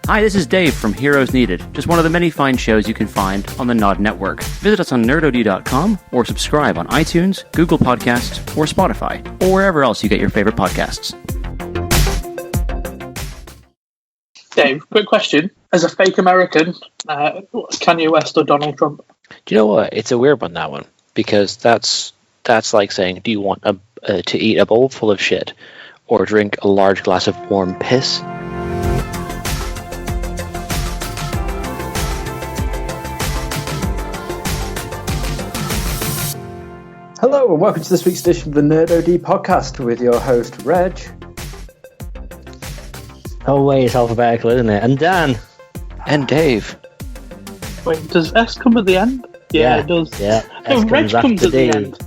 Hi, this is Dave from Heroes Needed, just one of the many fine shows you can find on the Nod Network. Visit us on nerdod.com or subscribe on iTunes, Google Podcasts, or Spotify, or wherever else you get your favorite podcasts. Dave, quick question. As a fake American, Kanye West or Donald Trump? Do you know what? It's a weird one, that one, because that's like saying, do you want to eat a bowl full of shit or drink a large glass of warm piss? Hello and welcome to this week's edition of the Nerd OD podcast with your host Reg. Oh wait, it's alphabetical, isn't it? And Dan. And Dave. Wait, does S come at the end? Yeah, it does. Yeah, No, Reg comes at the end.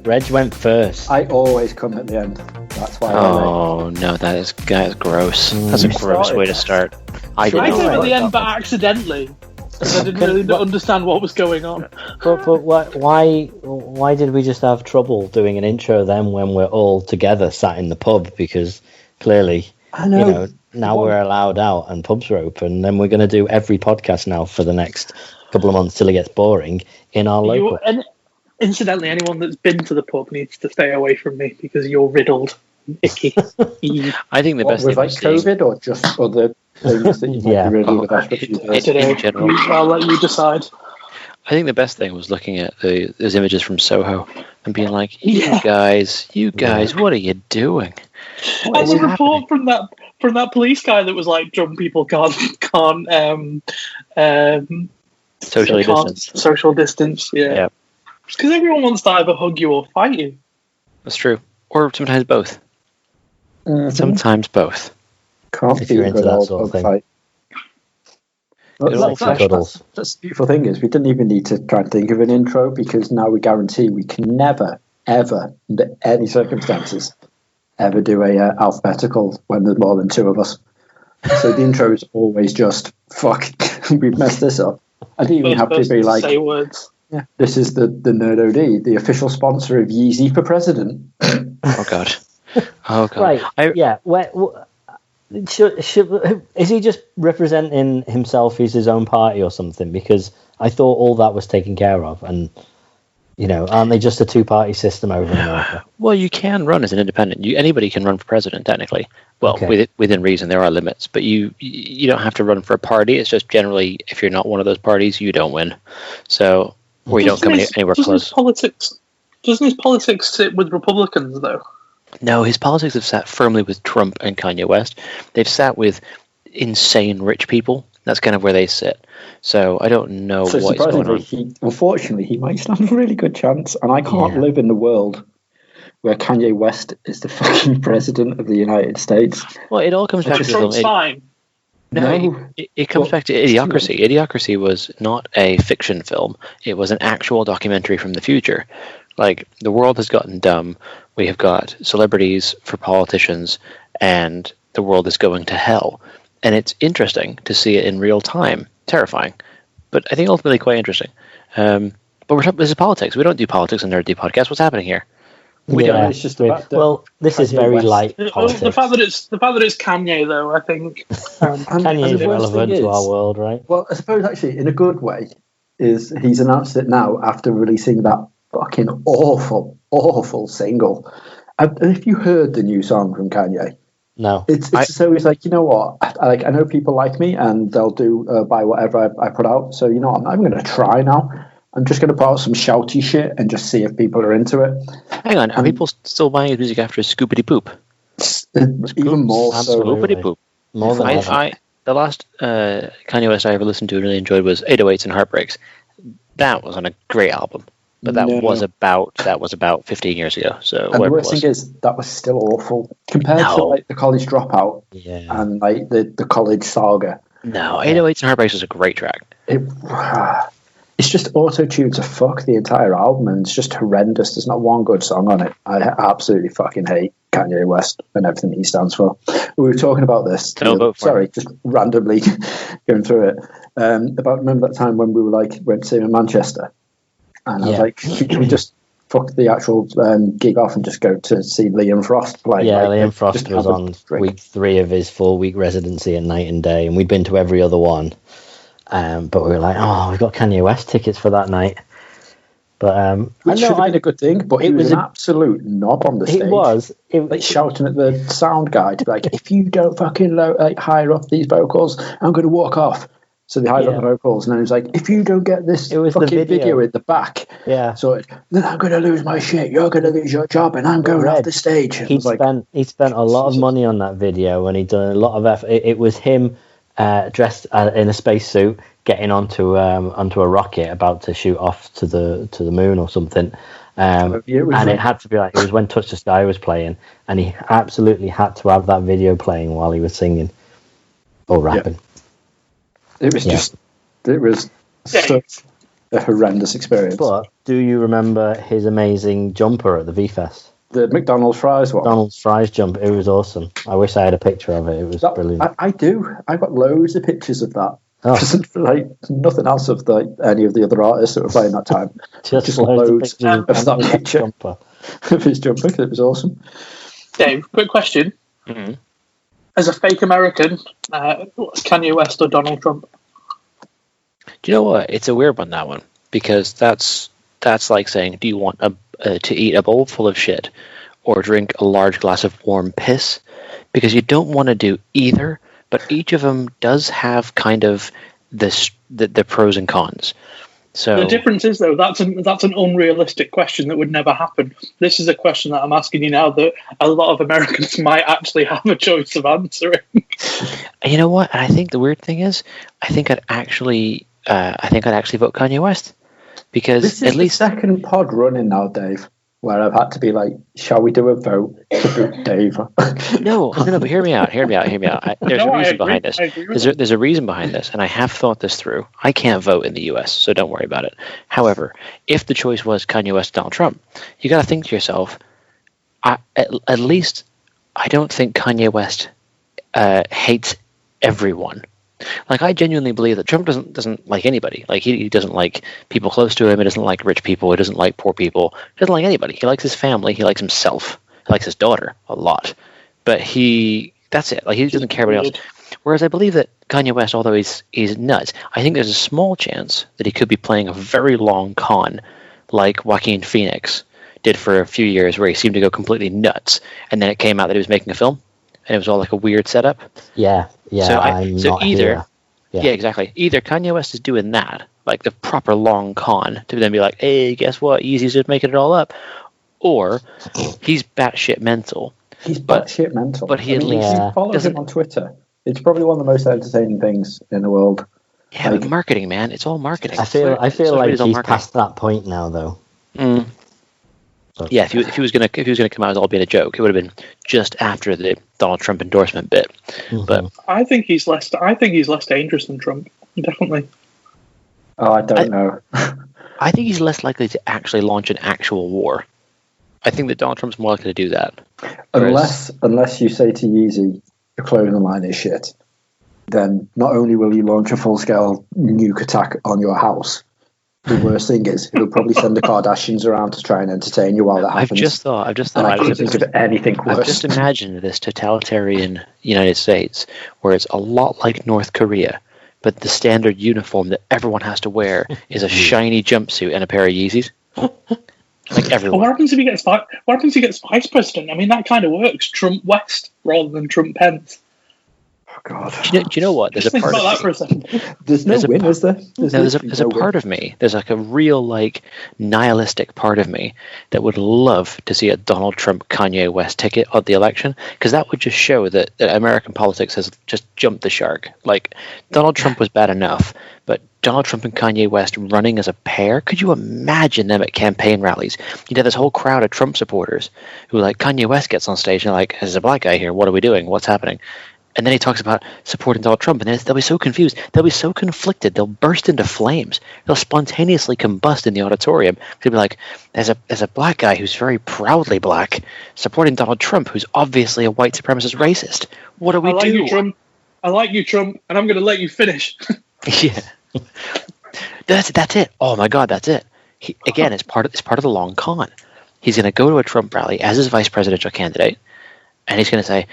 Reg went first. I always come at the end. That's why. Oh no, that is gross. That's a gross way to start. I came at the end, but accidentally. I didn't really understand what was going on. But why did we just have trouble doing an intro then when we're all together sat in the pub? Because clearly, now we're allowed out and pubs are open. Then we're going to do every podcast now for the next couple of months till it gets boring in our local. And incidentally, anyone that's been to the pub needs to stay away from me because you're riddled, icky. I think the best thing was COVID or just other things that you might be riddled with. In general, I'll let you decide. I think the best thing was looking at those images from Soho and being like, you guys, what are you doing? And the report from that police guy that was like, drunk people can't social distance. Yeah. It's because everyone wants to either hug you or fight you. That's true. Or sometimes both. Mm-hmm. Sometimes both. Can't if you're into that sort of thing. Fight. That's the beautiful thing is we didn't even need to try and think of an intro because now we guarantee we can never, ever, under any circumstances, ever do a alphabetical when there's more than two of us. So the intro is always just, fuck, we've messed this up. I didn't even have to be like, say words. Yeah, this is the Nerd OD, the official sponsor of Yeezy for President. Oh, God. Right, is he just representing himself? He's his own party or something? Because I thought all that was taken care of, and aren't they just a two-party system over in America? Well, you can run as an independent. Anybody can run for president, technically. Well, within reason, there are limits, but you don't have to run for a party. It's just generally, if you're not one of those parties, you don't win. So, or you don't come anywhere close. Doesn't his politics sit with Republicans, though? No, his politics have sat firmly with Trump and Kanye West. They've sat with insane rich people. That's kind of where they sit. So I don't know what's going on. Unfortunately, he might stand a really good chance. And I can't live in the world where Kanye West is the fucking president of the United States. Well, it all comes back to Trump's fine. No, it comes back to Idiocracy. Idiocracy was not a fiction film. It was an actual documentary from the future. Like, the world has gotten dumb. We have got celebrities for politicians, and the world is going to hell. And it's interesting to see it in real time. Terrifying. But I think ultimately quite interesting. But this is politics. We don't do politics on Nerd D podcast. What's happening here? We don't. It's just about this is very light politics. The fact that it's Kanye, though, I think. Kanye is relevant to our world, right? Well, I suppose actually, in a good way, is he's announced it now after releasing that fucking awful single. And if you heard the new song from Kanye, no, it's like, you know what? I know people like me, and they'll do buy whatever I put out. So I'm going to try now. I'm just going to put out some shouty shit and just see if people are into it. Hang on, are people still buying his music after Scoopity Poop? Even more so. Scoopity Poop. More than ever. The last Kanye West I ever listened to and really enjoyed was 808s and Heartbreaks. That was on a great album. But that was about 15 years ago. So and the worst thing is that was still awful compared to like the College Dropout and like the College Saga. No, 808s and Heartbreaks was a great track. It's just auto-tuned to fuck the entire album, and it's just horrendous. There's not one good song on it. I absolutely fucking hate Kanye West and everything he stands for. We were talking about this. Just randomly going through it. Remember that time when we went to see him in Manchester, and I was like, "Can we just fuck the actual gig off and just go to see Liam Frost play. Yeah, like, Liam Frost was on week 3 of his 4-week residency at Night and Day, and we'd been to every other one. But we were like, oh, we've got Kanye West tickets for that night. But which should have been a good thing, but he was an absolute knob on the stage. It was. Like shouting at the sound guy to be like, if you don't fucking hire up these vocals, I'm going to walk off. So they hired up the vocals, and then he was like, if you don't get this fucking video in the back, so then I'm going to lose my shit. You're going to lose your job, and I'm going off the stage. He spent a lot of money on that video, and he'd done a lot of effort. It was him dressed in a spacesuit, getting onto a rocket about to shoot off to the moon or something. It had to be like, it was when Touch the Sky was playing, and he absolutely had to have that video playing while he was singing or rapping. It was such a horrendous experience. But do you remember his amazing jumper at the V-Fest? The McDonald's fries one. McDonald's fries jump. It was awesome. I wish I had a picture of it. It was brilliant. I do. I got loads of pictures of that. Oh. Like nothing else of any of the other artists that were playing that time. just loads of that picture of his jumper. It was awesome. Dave, quick question. Mm-hmm. As a fake American, Kanye West or Donald Trump? Do you know what? It's a weird one, that one, because that's like saying, do you want to eat a bowl full of shit or drink a large glass of warm piss? Because you don't want to do either, but each of them does have kind of the pros and cons. So the difference is, though, that's an unrealistic question that would never happen. This is a question that I'm asking you now that a lot of Americans might actually have a choice of answering. You know what? And I think the weird thing is, I think I'd actually vote Kanye West, because this is at least the second pod running now, Dave, where I've had to be like, shall we do a vote to boot Dave? No, but hear me out. There's a reason behind this. There's a reason behind this, and I have thought this through. I can't vote in the U.S., so don't worry about it. However, if the choice was Kanye West, Donald Trump, you got to think to yourself, at least I don't think Kanye West hates everyone. Like, I genuinely believe that Trump doesn't like anybody. Like, he doesn't like people close to him. He doesn't like rich people. He doesn't like poor people. He doesn't like anybody. He likes his family. He likes himself. He likes his daughter a lot. But that's it. Like, he doesn't care about anyone else. Whereas I believe that Kanye West, although he's nuts, I think there's a small chance that he could be playing a very long con, like Joaquin Phoenix did for a few years, where he seemed to go completely nuts, and then it came out that he was making a film, and it was all like a weird setup. Yeah. So either exactly. Either Kanye West is doing that, like the proper long con, to then be like, hey, guess what? Yeezy's just making it all up. Or he's batshit mental. He's batshit mental. But he at least follows him on Twitter. It's probably one of the most entertaining things in the world. Yeah, but marketing, man. It's all marketing. I feel like he's past that point now, though. Mm. Yeah, if he was gonna come out as all being a joke, it would have been just after the Donald Trump endorsement bit. Mm-hmm. But I think he's less dangerous than Trump. Definitely. Oh, I don't know. I think he's less likely to actually launch an actual war. I think that Donald Trump's more likely to do that. Unless you say to Yeezy, your clothing line is shit, then not only will you launch a full-scale nuke attack on your house, the worst thing is he'll probably send the Kardashians around to try and entertain you while that happens. I've just thought. I can't think of anything worse. I've just imagined this totalitarian United States where it's a lot like North Korea, but the standard uniform that everyone has to wear is a shiny jumpsuit and a pair of Yeezys. Like everyone. Well, what happens if he gets vice president? I mean, that kind of works. Trump West rather than Trump Pence. Oh God! Do you know what? There's Just think about that for a second. There's no win, is there? There's a part of me. There's like a real nihilistic part of me that would love to see a Donald Trump Kanye West ticket at the election, because that would just show that American politics has just jumped the shark. Like, Donald Trump was bad enough, but Donald Trump and Kanye West running as a pair, could you imagine them at campaign rallies? You'd have this whole crowd of Trump supporters who, like, Kanye West gets on stage and they're like, there's a black guy here, what are we doing? What's happening? And then he talks about supporting Donald Trump, and they'll be so confused. They'll be so conflicted. They'll burst into flames. They'll spontaneously combust in the auditorium. They'll be like, as a black guy who's very proudly black, supporting Donald Trump, who's obviously a white supremacist racist. What do we do? I like you, Trump, and I'm going to let you finish. Yeah. That's it. Oh, my God, that's it. Again, it's part of the long con. He's going to go to a Trump rally as his vice presidential candidate, and he's going to say,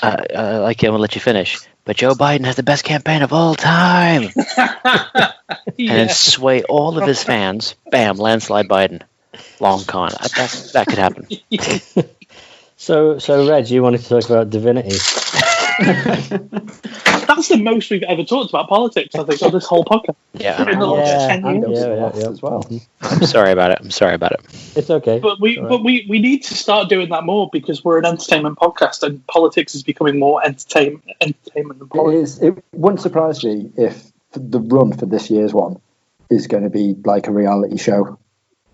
I'm going to let you finish, but Joe Biden has the best campaign of all time. And then sway all of his fans. Bam, landslide Biden. Long con. That could happen. So, Reg, you wanted to talk about Divinity. That's the most we've ever talked about politics, I think, on this whole podcast. Yeah. In the last 10 years. Yeah. as well. I'm sorry about it. It's okay. But we need to start doing that more because we're an entertainment podcast and politics is becoming more entertainment than politics. It wouldn't surprise me if the run for this year's one is going to be like a reality show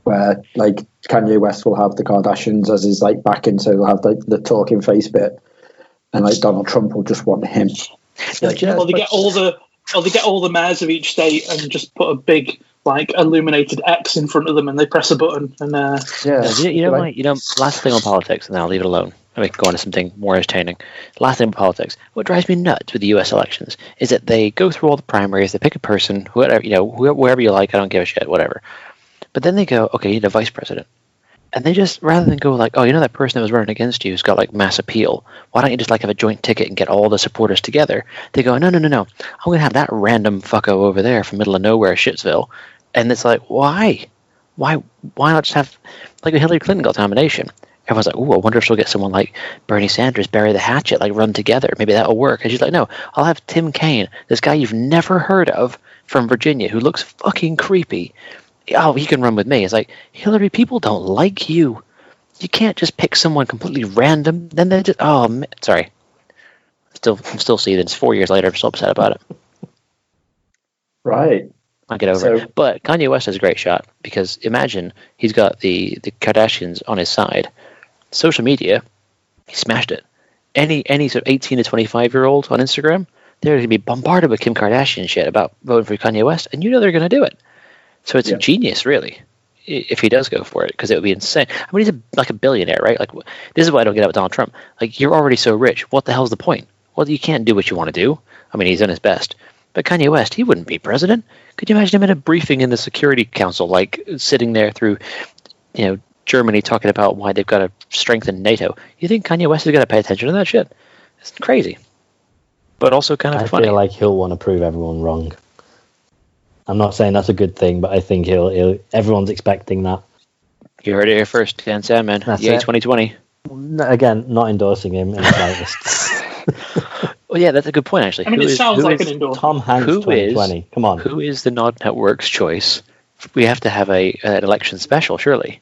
where like Kanye West will have the Kardashians as his like backing, so they'll have like the talking face bit, and like Donald Trump will just want him. Or they get all the mayors of each state and just put a big like illuminated X in front of them, and they press a button. And last thing on politics, and then I'll leave it alone. I mean, go on to something more entertaining. Last thing on politics. What drives me nuts with the U.S. elections is that they go through all the primaries, they pick a person, whoever you like, I don't give a shit, whatever. But then they go, okay, you need a vice president. And they just, rather than go like, oh, that person that was running against you has got like mass appeal. Why don't you just like have a joint ticket and get all the supporters together? They go, no. I'm going to have that random fucko over there from middle of nowhere, Shitsville. And it's like, why? Why not just have, like when Hillary Clinton got the nomination, everyone's like, ooh, I wonder if she'll get someone like Bernie Sanders, bury the hatchet, like run together. Maybe that'll work. And she's like, no, I'll have Tim Kaine, this guy you've never heard of from Virginia who looks fucking creepy. Oh, he can run with me. It's like, Hillary, people don't like you. You can't just pick someone completely random. Then they just, oh, man. Sorry. I'm still seething. It's 4 years later. I'm so upset about it. Right. I'll get over it. But Kanye West has a great shot because imagine he's got the Kardashians on his side. Social media, he smashed it. Any sort of 18 to 25-year-old on Instagram, they're going to be bombarded with Kim Kardashian shit about voting for Kanye West, and they're going to do it. So it's a genius, really, if he does go for it, because it would be insane. I mean, he's like a billionaire, right? Like, this is why I don't get out with Donald Trump. Like, you're already so rich. What the hell's the point? Well, you can't do what you want to do. I mean, he's done his best. But Kanye West, he wouldn't be president. Could you imagine him in a briefing in the Security Council, like sitting there through, Germany talking about why they've got to strengthen NATO? You think Kanye West is going to pay attention to that shit? It's crazy. But also kind of funny. I feel like he'll want to prove everyone wrong. I'm not saying that's a good thing, but I think everyone's expecting that. You heard it here first, Dan Sandman. Yay, 2020. Again, not endorsing him in the slightest. Well, yeah, that's a good point, actually. I mean, it sounds like an endorsement. Tom Hanks 2020. Come on. Who is the Nod Network's choice? We have to have an election special, surely.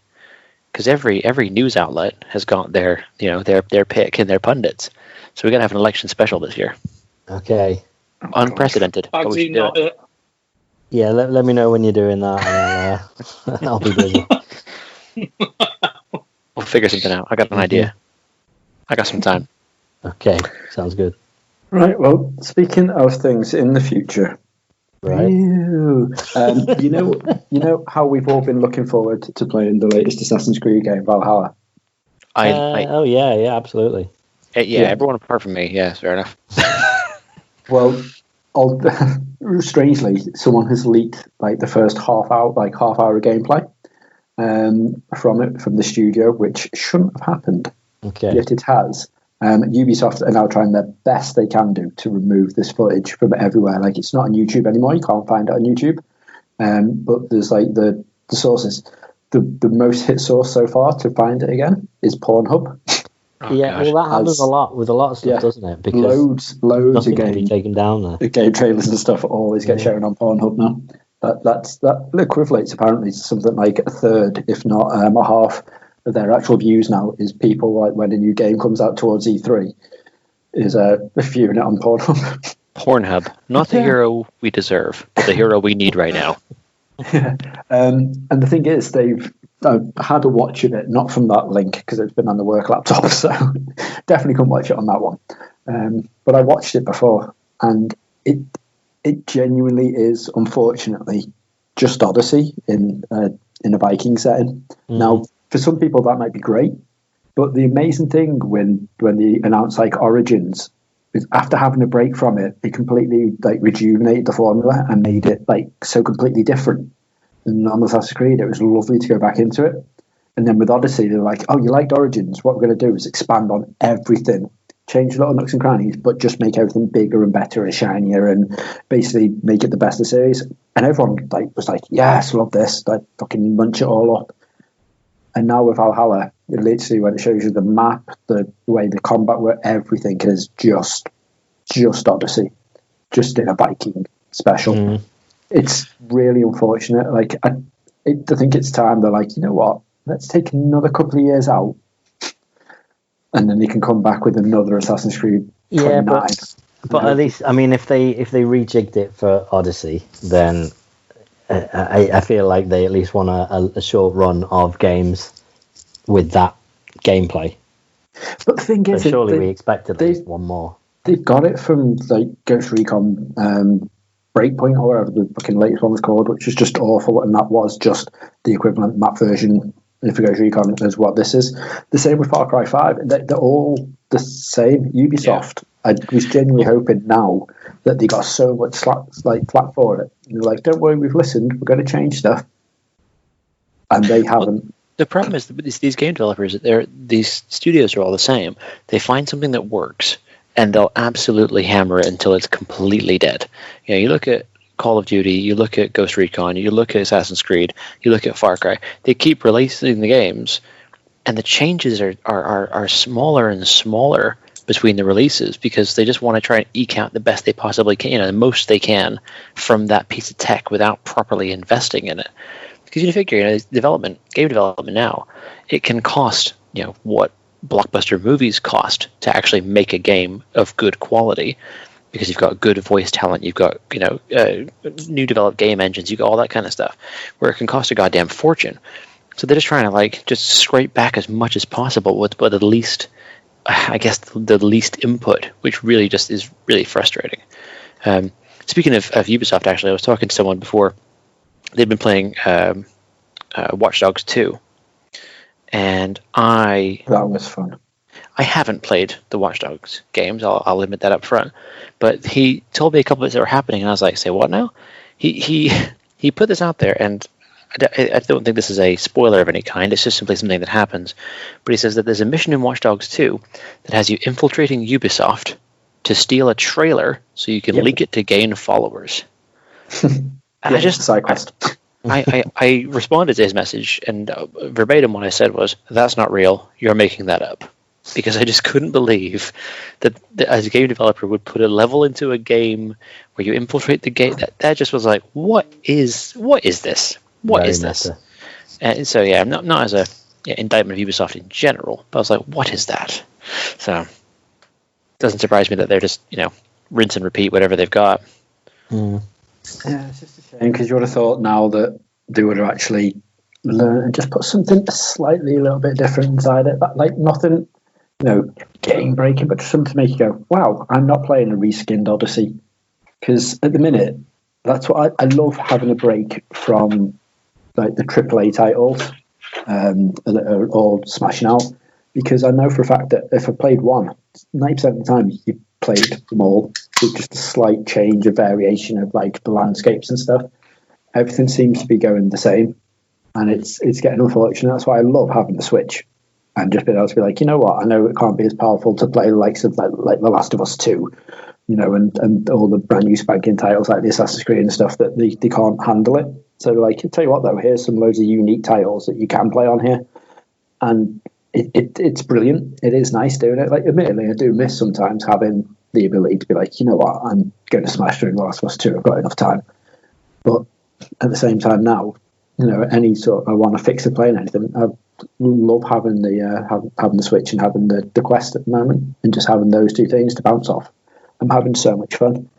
Because every news outlet has got their pick and their pundits. So we're going to have an election special this year. Okay. Unprecedented. Yeah, let me know when you're doing that. And, I'll be busy. We'll figure something out. I got an idea. I got some time. Okay, sounds good. Right, well, speaking of things in the future, right? You know how we've all been looking forward to playing the latest Assassin's Creed game, Valhalla. Oh yeah, absolutely. Yeah, everyone apart from me. Yeah, fair enough. Well, strangely, someone has leaked like the first half hour gameplay from the studio, which shouldn't have happened. Okay. Yet it has. Ubisoft are now trying their best they can do to remove this footage from everywhere. Like, it's not on YouTube anymore. You can't find it on YouTube. But there's like the sources. The most hit source so far to find it again is Pornhub. Oh, yeah, well, that happens a lot with a lot of stuff, doesn't it? Because loads of game taken down there. The game trailers and stuff always get shown on Pornhub now. That equates apparently to something like a third, if not a half, of their actual views now is people like when a new game comes out towards E3 is viewing it on Pornhub. Pornhub, not the hero we deserve, but the hero we need right now. Yeah, and the thing is, they've had a watch of it, not from that link because it's been on the work laptop, so definitely couldn't watch it on that one. But I watched it before, and it genuinely is, unfortunately, just Odyssey in a Viking setting. Now, for some people that might be great, but the amazing thing when they announced like Origins is after having a break from it, it completely like rejuvenated the formula and made it like so completely different. on Assassin's Creed. It was lovely to go back into it. And then with Odyssey, they're like, oh, you liked Origins. What we're going to do is expand on everything. Change little nooks and crannies, but just make everything bigger and better and shinier and basically make it the best of the series. And everyone was like, yes, love this. Like, fucking munch it all up. And now with Valhalla, it literally, when it shows you the map, the way the combat works, everything is just Odyssey. Just in a Viking special. It's really unfortunate. Like, I think it's time they're like, you know what? Let's take another couple of years out, and then they can come back with another Assassin's Creed 29. Yeah, but at least, I mean, if they rejigged it for Odyssey, then I feel like they at least want a short run of games with that gameplay. But the thing is, surely we expected at least one more. They've got it from like Ghost Recon Breakpoint or whatever the fucking latest one was called, which is just awful, and that was just the equivalent map version for Ghost Recon as what this is. The same with Far Cry 5. They're all the same. Ubisoft, I was genuinely hoping now that they got so much flack for it. They're like, don't worry, we've listened, we're going to change stuff. And they haven't. The problem is that these game developers, these studios are all the same. They find something that works, and they'll absolutely hammer it until it's completely dead. You know, you look at Call of Duty, you look at Ghost Recon, you look at Assassin's Creed, you look at Far Cry. They keep releasing the games, and the changes are smaller and smaller between the releases because they just want to try and eke out the best they possibly can, the most they can from that piece of tech without properly investing in it. Because you figure, game development now, it can cost, what blockbuster movies cost to actually make a game of good quality. Because you've got good voice talent, you've got new developed game engines, you've got all that kind of stuff, where it can cost a goddamn fortune. So they're just trying to just scrape back as much as possible with the least, I guess, the least input, which really just is really frustrating. Speaking of Ubisoft, actually, I was talking to someone before. They'd been playing Watch Dogs 2, and that was fun. I haven't played the Watch Dogs games. I'll admit that up front. But he told me a couple of things that were happening, and I was like, "Say what now?" He put this out there, and I don't think this is a spoiler of any kind. It's just simply something that happens. But he says that there's a mission in Watch Dogs 2 that has you infiltrating Ubisoft to steal a trailer so you can leak it to gain followers. I just Sidequest. I responded to his message, and verbatim what I said was, "That's not real. You're making that up." Because I just couldn't believe that as a game developer would put a level into a game where you infiltrate the game. That just was like, what is this? What is this? And so not as a indictment of Ubisoft in general, but I was like, what is that? So it doesn't surprise me that they're just rinse and repeat whatever they've got. Yeah, it's just a shame because you would have thought now that they would have actually learned and just put something slightly a little bit different inside it, but like nothing. Game breaking, but just something to make you go, wow, I'm not playing a reskinned Odyssey. Because at the minute, that's what I love, having a break from like the AAA titles that are all smashing out. Because I know for a fact that if I played one, 90% of the time you played them all with just a slight change of variation of like the landscapes and stuff. Everything seems to be going the same, and it's getting unfortunate. That's why I love having the Switch. And just being able to be like, you know what, I know it can't be as powerful to play the likes of like The Last of Us 2, and all the brand new spanking titles like the Assassin's Creed and stuff that they can't handle it. So like, I'll tell you what though, here's some loads of unique titles that you can play on here. And it's brilliant. It is nice doing it. Like, admittedly, I do miss sometimes having the ability to be like, you know what, I'm going to smash through The Last of Us 2, I've got enough time. But at the same time now, any sort I want to fix a play and anything, I love having the Switch and having the Quest at the moment, and just having those two things to bounce off. I'm having so much fun.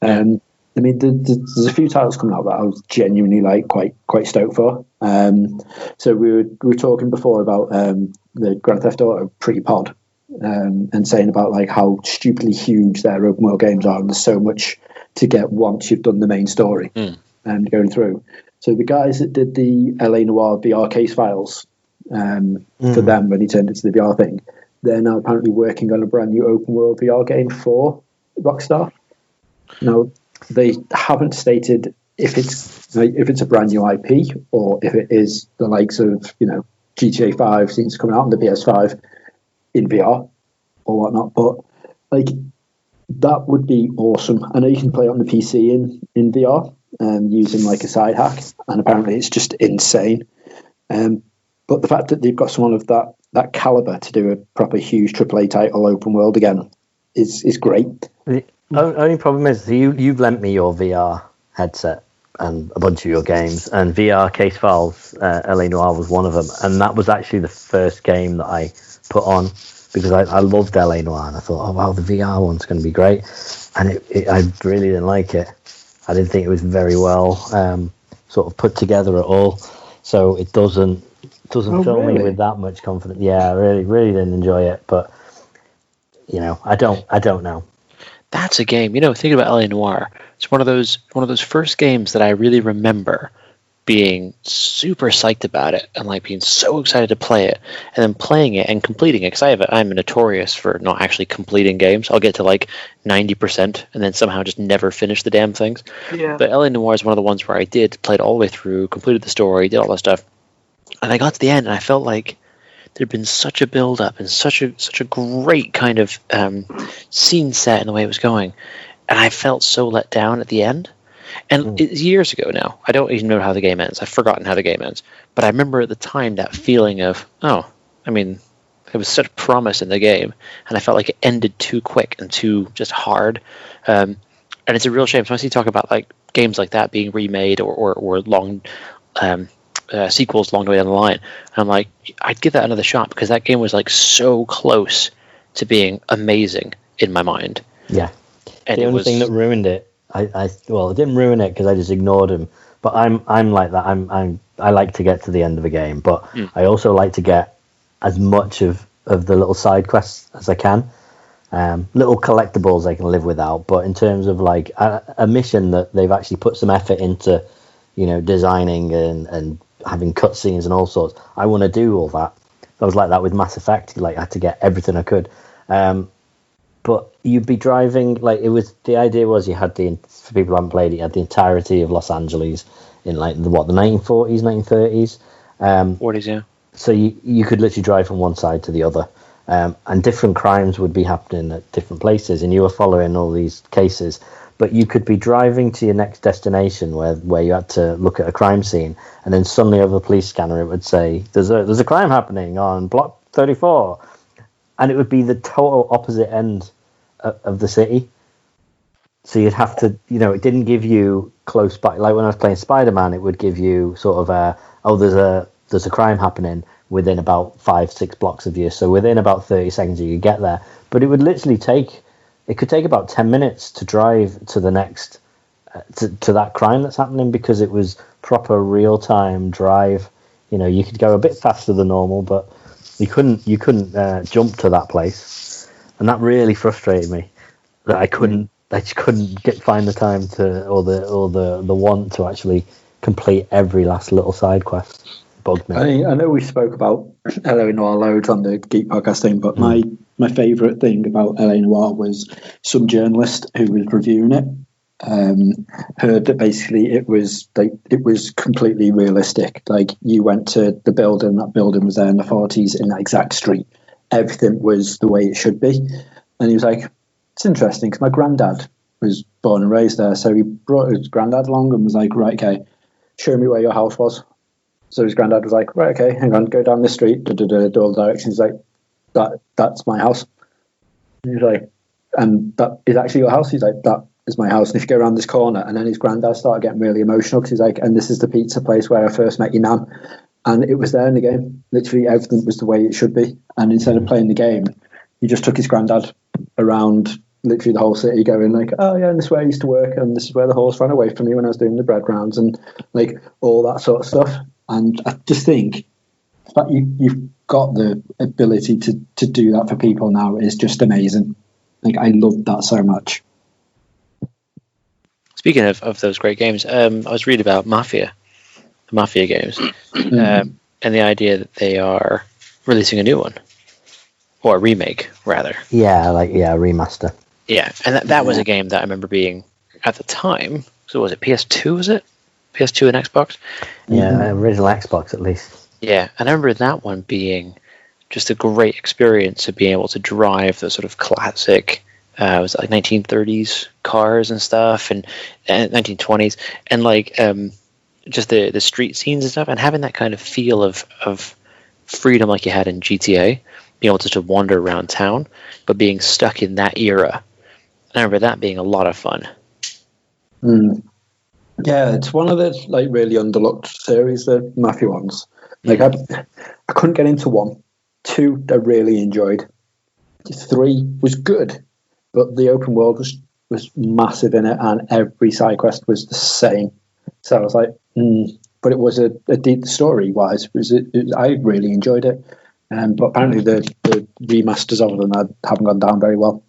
I mean, there's a few titles coming out that I was genuinely like quite stoked for. So we were talking before about the Grand Theft Auto pre-pod, and saying about like how stupidly huge their open world games are, and there's so much to get once you've done the main story and going through. So the guys that did the LA Noire VR case files for them when he turned into the VR thing, they're now apparently working on a brand new open world VR game for Rockstar. Now, they haven't stated if it's a brand new IP, or if it is the likes of GTA 5 seems coming out on the PS5 in VR or whatnot, but like that would be awesome. I know you can play it on the PC in VR using like a side hack, and apparently it's just insane. But the fact that they've got someone of that caliber to do a proper huge AAA title open world again is great. The only problem is you've lent me your VR headset and a bunch of your games, and VR Case Files, LA Noire was one of them, and that was actually the first game that I put on because I loved LA Noire, and I thought, oh wow, the VR one's going to be great, and I really didn't like it. I didn't think it was very well sort of put together at all, so it doesn't fill me with that much confidence. Yeah, I really didn't enjoy it, but I don't know. That's a game. Thinking about LA Noire, it's one of those first games that I really remember being super psyched about it and like being so excited to play it, and then playing it and completing it, because I'm notorious for not actually completing games. I'll get to like 90% and then somehow just never finish the damn things. Yeah. But LA Noire is one of the ones where I played all the way through, completed the story, did all that stuff, and I got to the end and I felt like there'd been such a build up and such a great kind of scene set in the way it was going, and I felt so let down at the end. And it's years ago now. I don't even know how the game ends. I've forgotten how the game ends. But I remember at the time that feeling of, there was such promise in the game, and I felt like it ended too quick and too just hard. And it's a real shame. So I see talk about like games like that being remade or long sequels long way down the line. And I'm like, I'd give that another shot, because that game was like so close to being amazing in my mind. Yeah. And the only thing that ruined it, it didn't ruin it because I just ignored him. But I'm like that. I like to get to the end of a game, but I also like to get as much of the little side quests as I can. Little collectibles I can live without, but in terms of like a mission that they've actually put some effort into, designing and having cutscenes and all sorts, I want to do all that. I was like that with Mass Effect. Like I had to get everything I could. But you'd be driving, like the idea was you had for people who haven't played it, you had the entirety of Los Angeles in like the 1940s, 1930s. 40s, yeah. So you could literally drive from one side to the other, and different crimes would be happening at different places, and you were following all these cases. But you could be driving to your next destination where you had to look at a crime scene, and then suddenly over the police scanner it would say, there's a crime happening on block 34. And it would be the total opposite end of the city. So you'd have to, it didn't give you close by. Like when I was playing Spider-Man, it would give you sort of there's a crime happening within about 5-6 blocks of you. So within about 30 seconds you could get there. But it would literally could take about 10 minutes to drive to the next, to that crime that's happening, because it was proper real-time drive. You could go a bit faster than normal, but you couldn't jump to that place, and that really frustrated me. That I just couldn't find the time to or the want to actually complete every last little side quest. Bugged me. I know we spoke about LA Noire loads on the Geek Podcast thing, but my favourite thing about LA Noire was some journalist who was reviewing it heard that basically it was completely realistic. Like you went to the building, that building was there in the 40s in that exact street. Everything was the way it should be. And he was like, it's interesting because my granddad was born and raised there. So he brought his granddad along and was like, right, okay, show me where your house was. So his granddad was like, right, okay, hang on, go down the street, do all the directions. He's like, that's my house. And he was like, and that is actually your house? He's like, that is my house. And if you go around this corner, and then his granddad started getting really emotional because he's like, and this is the pizza place where I first met your nan. And it was there in the game. Literally everything was the way it should be. And instead of playing the game, he just took his granddad around literally the whole city going like, oh yeah, and this is where I used to work, and this is where the horse ran away from me when I was doing the bread rounds, and like all that sort of stuff. And I just think that you've got the ability to do that for people now is just amazing. Like I love that so much. Speaking of those great games, I was reading about the Mafia games, and the idea that they are releasing a new one, or a remake, rather. Yeah, remaster. Yeah, and that was a game that I remember being, at the time, So was it PS2? Was it PS2 and Xbox? Yeah, original Xbox at least. Yeah, and I remember that one being just a great experience of being able to drive the sort of classic, was it like 1930s cars and stuff, and 1920s, and like just the street scenes and stuff, and having that kind of feel of freedom like you had in GTA, being able to just wander around town, but being stuck in that era. I remember that being a lot of fun. Yeah, it's one of the like really underlooked series, the Mafia ones. Like I couldn't get into 1. 2 I really enjoyed. 3 was good, but the open world was massive in it, and every side quest was the same. So I was like, but it was a deep story wise. I really enjoyed it, but apparently the remasters of them haven't gone down very well.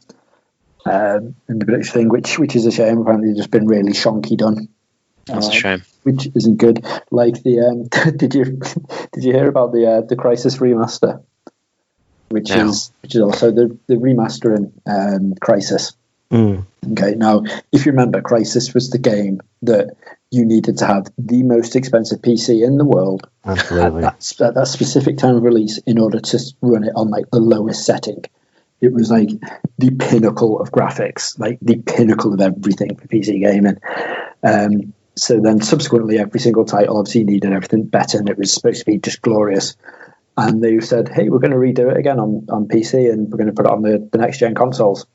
In the British thing, which is a shame. Apparently, they've just been really shonky done. That's a shame. Which isn't good. Like the did you hear about the Crysis remaster? Which is also the remaster in Crysis. Okay, now if you remember, Crysis was the game that you needed to have the most expensive PC in the world Absolutely. at that specific time of release in order to run it on like the lowest setting. It was like the pinnacle of graphics, like the pinnacle of everything for PC gaming. So then subsequently every single title obviously needed everything better, and it was supposed to be just glorious. And they said, hey, we're going to redo it again on PC, and we're going to put it on the next gen consoles.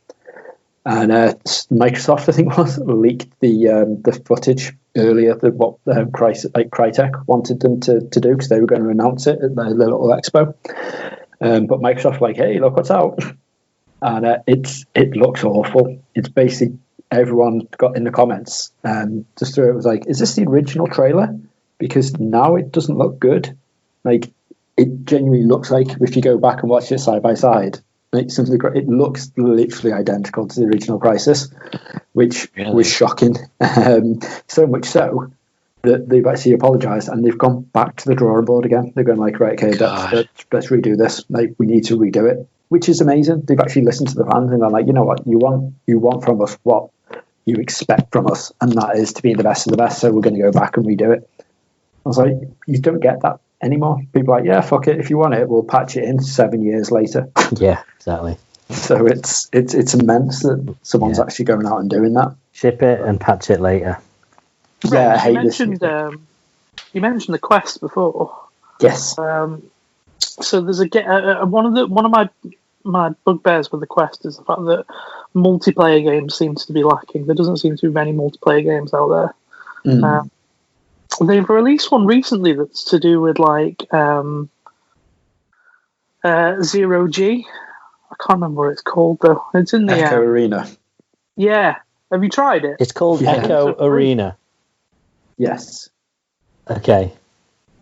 And Microsoft, I think, leaked the footage earlier than what Crytek wanted them to do, because they were going to announce it at their little expo. But Microsoft like, hey, look what's out. And it looks awful. It's basically everyone got in the comments and just threw it was like, is this the original trailer? Because now it doesn't look good. Like, it genuinely looks like, if you go back and watch it side by side, it looks literally identical to the original Crysis, which was shocking. So much so that they've actually apologised and they've gone back to the drawing board again. They're going like, right, okay, let's redo this. Like, we need to redo it, which is amazing. They've actually listened to the fans and gone like, you know what, you want from us what you expect from us, and that is to be the best of the best. So we're going to go back and redo it. I was like, you don't get that anymore. People are like, yeah, fuck it. If you want it, we'll patch it in 7 years later. Yeah, exactly. So it's immense that someone's actually going out and doing that. Ship it and patch it later. Yeah, I hate you mentioned the Quest before. Yes. So there's one of my bugbears with the Quest is the fact that multiplayer games seems to be lacking. There doesn't seem to be many multiplayer games out there. They've released one recently that's to do with like Zero G. I can't remember what it's called though. It's in the Echo Arena. Yeah, have you tried it? It's called Echo Arena. Yes. Okay,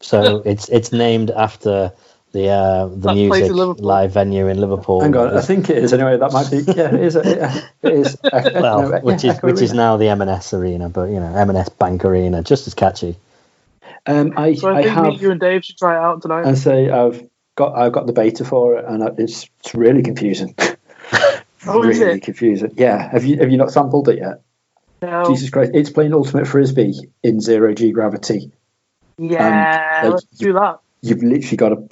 so it's named after the music live venue in Liverpool. Hang on, I think it is anyway. That might be. Yeah, it is. It is. Well, which is now the M&S Arena, but M&S Bank Arena, just as catchy. I think you and Dave should try it out tonight. I say I've got the beta for it, and it's really confusing. Really confusing. Yeah, have you not sampled it yet? No. Jesus Christ! It's playing Ultimate Frisbee in 0G gravity. Yeah, let's do that. You've literally got to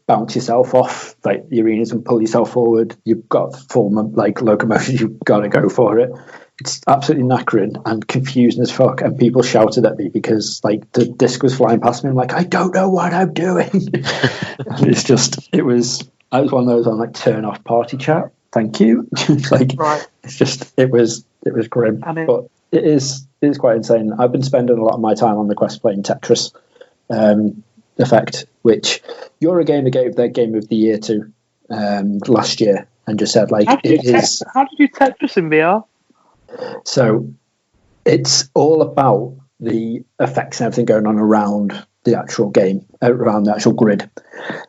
bounce yourself off the arenas and pull yourself forward. You've got full locomotion. You've got to go for it. It's absolutely knackering and confusing as fuck. And people shouted at me because the disc was flying past me. I'm like, I don't know what I'm doing. I was one of those on turn off party chat. Thank you. Right. It was grim, but it is quite insane. I've been spending a lot of my time on the Quest playing Tetris Effect, which Eurogamer gave their Game of the Year to last year, and just said how do you do Tetris in VR? So it's all about the effects and everything going on around the actual game, around the actual grid.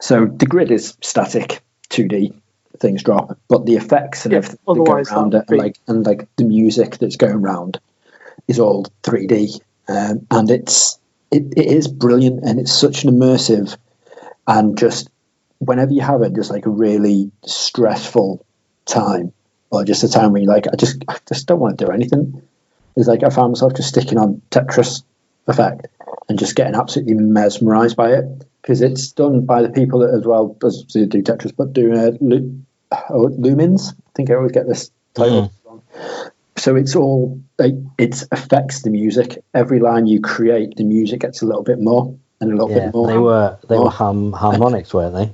So the grid is static, 2D, things drop, but the effects and everything that go around it, and the music that's going around is all 3D, and it is brilliant, and it's such an immersive, and just whenever you have it, just a really stressful time, or just a time where you're I just don't want to do anything, is like I found myself just sticking on Tetris Effect and just getting absolutely mesmerized by it, because it's done by the people that as well as do Tetris, but do Lumens. I think I always get this title wrong. So it's all like it affects the music. Every line you create, the music gets a little bit more and a little bit more. They were harmonics, weren't they?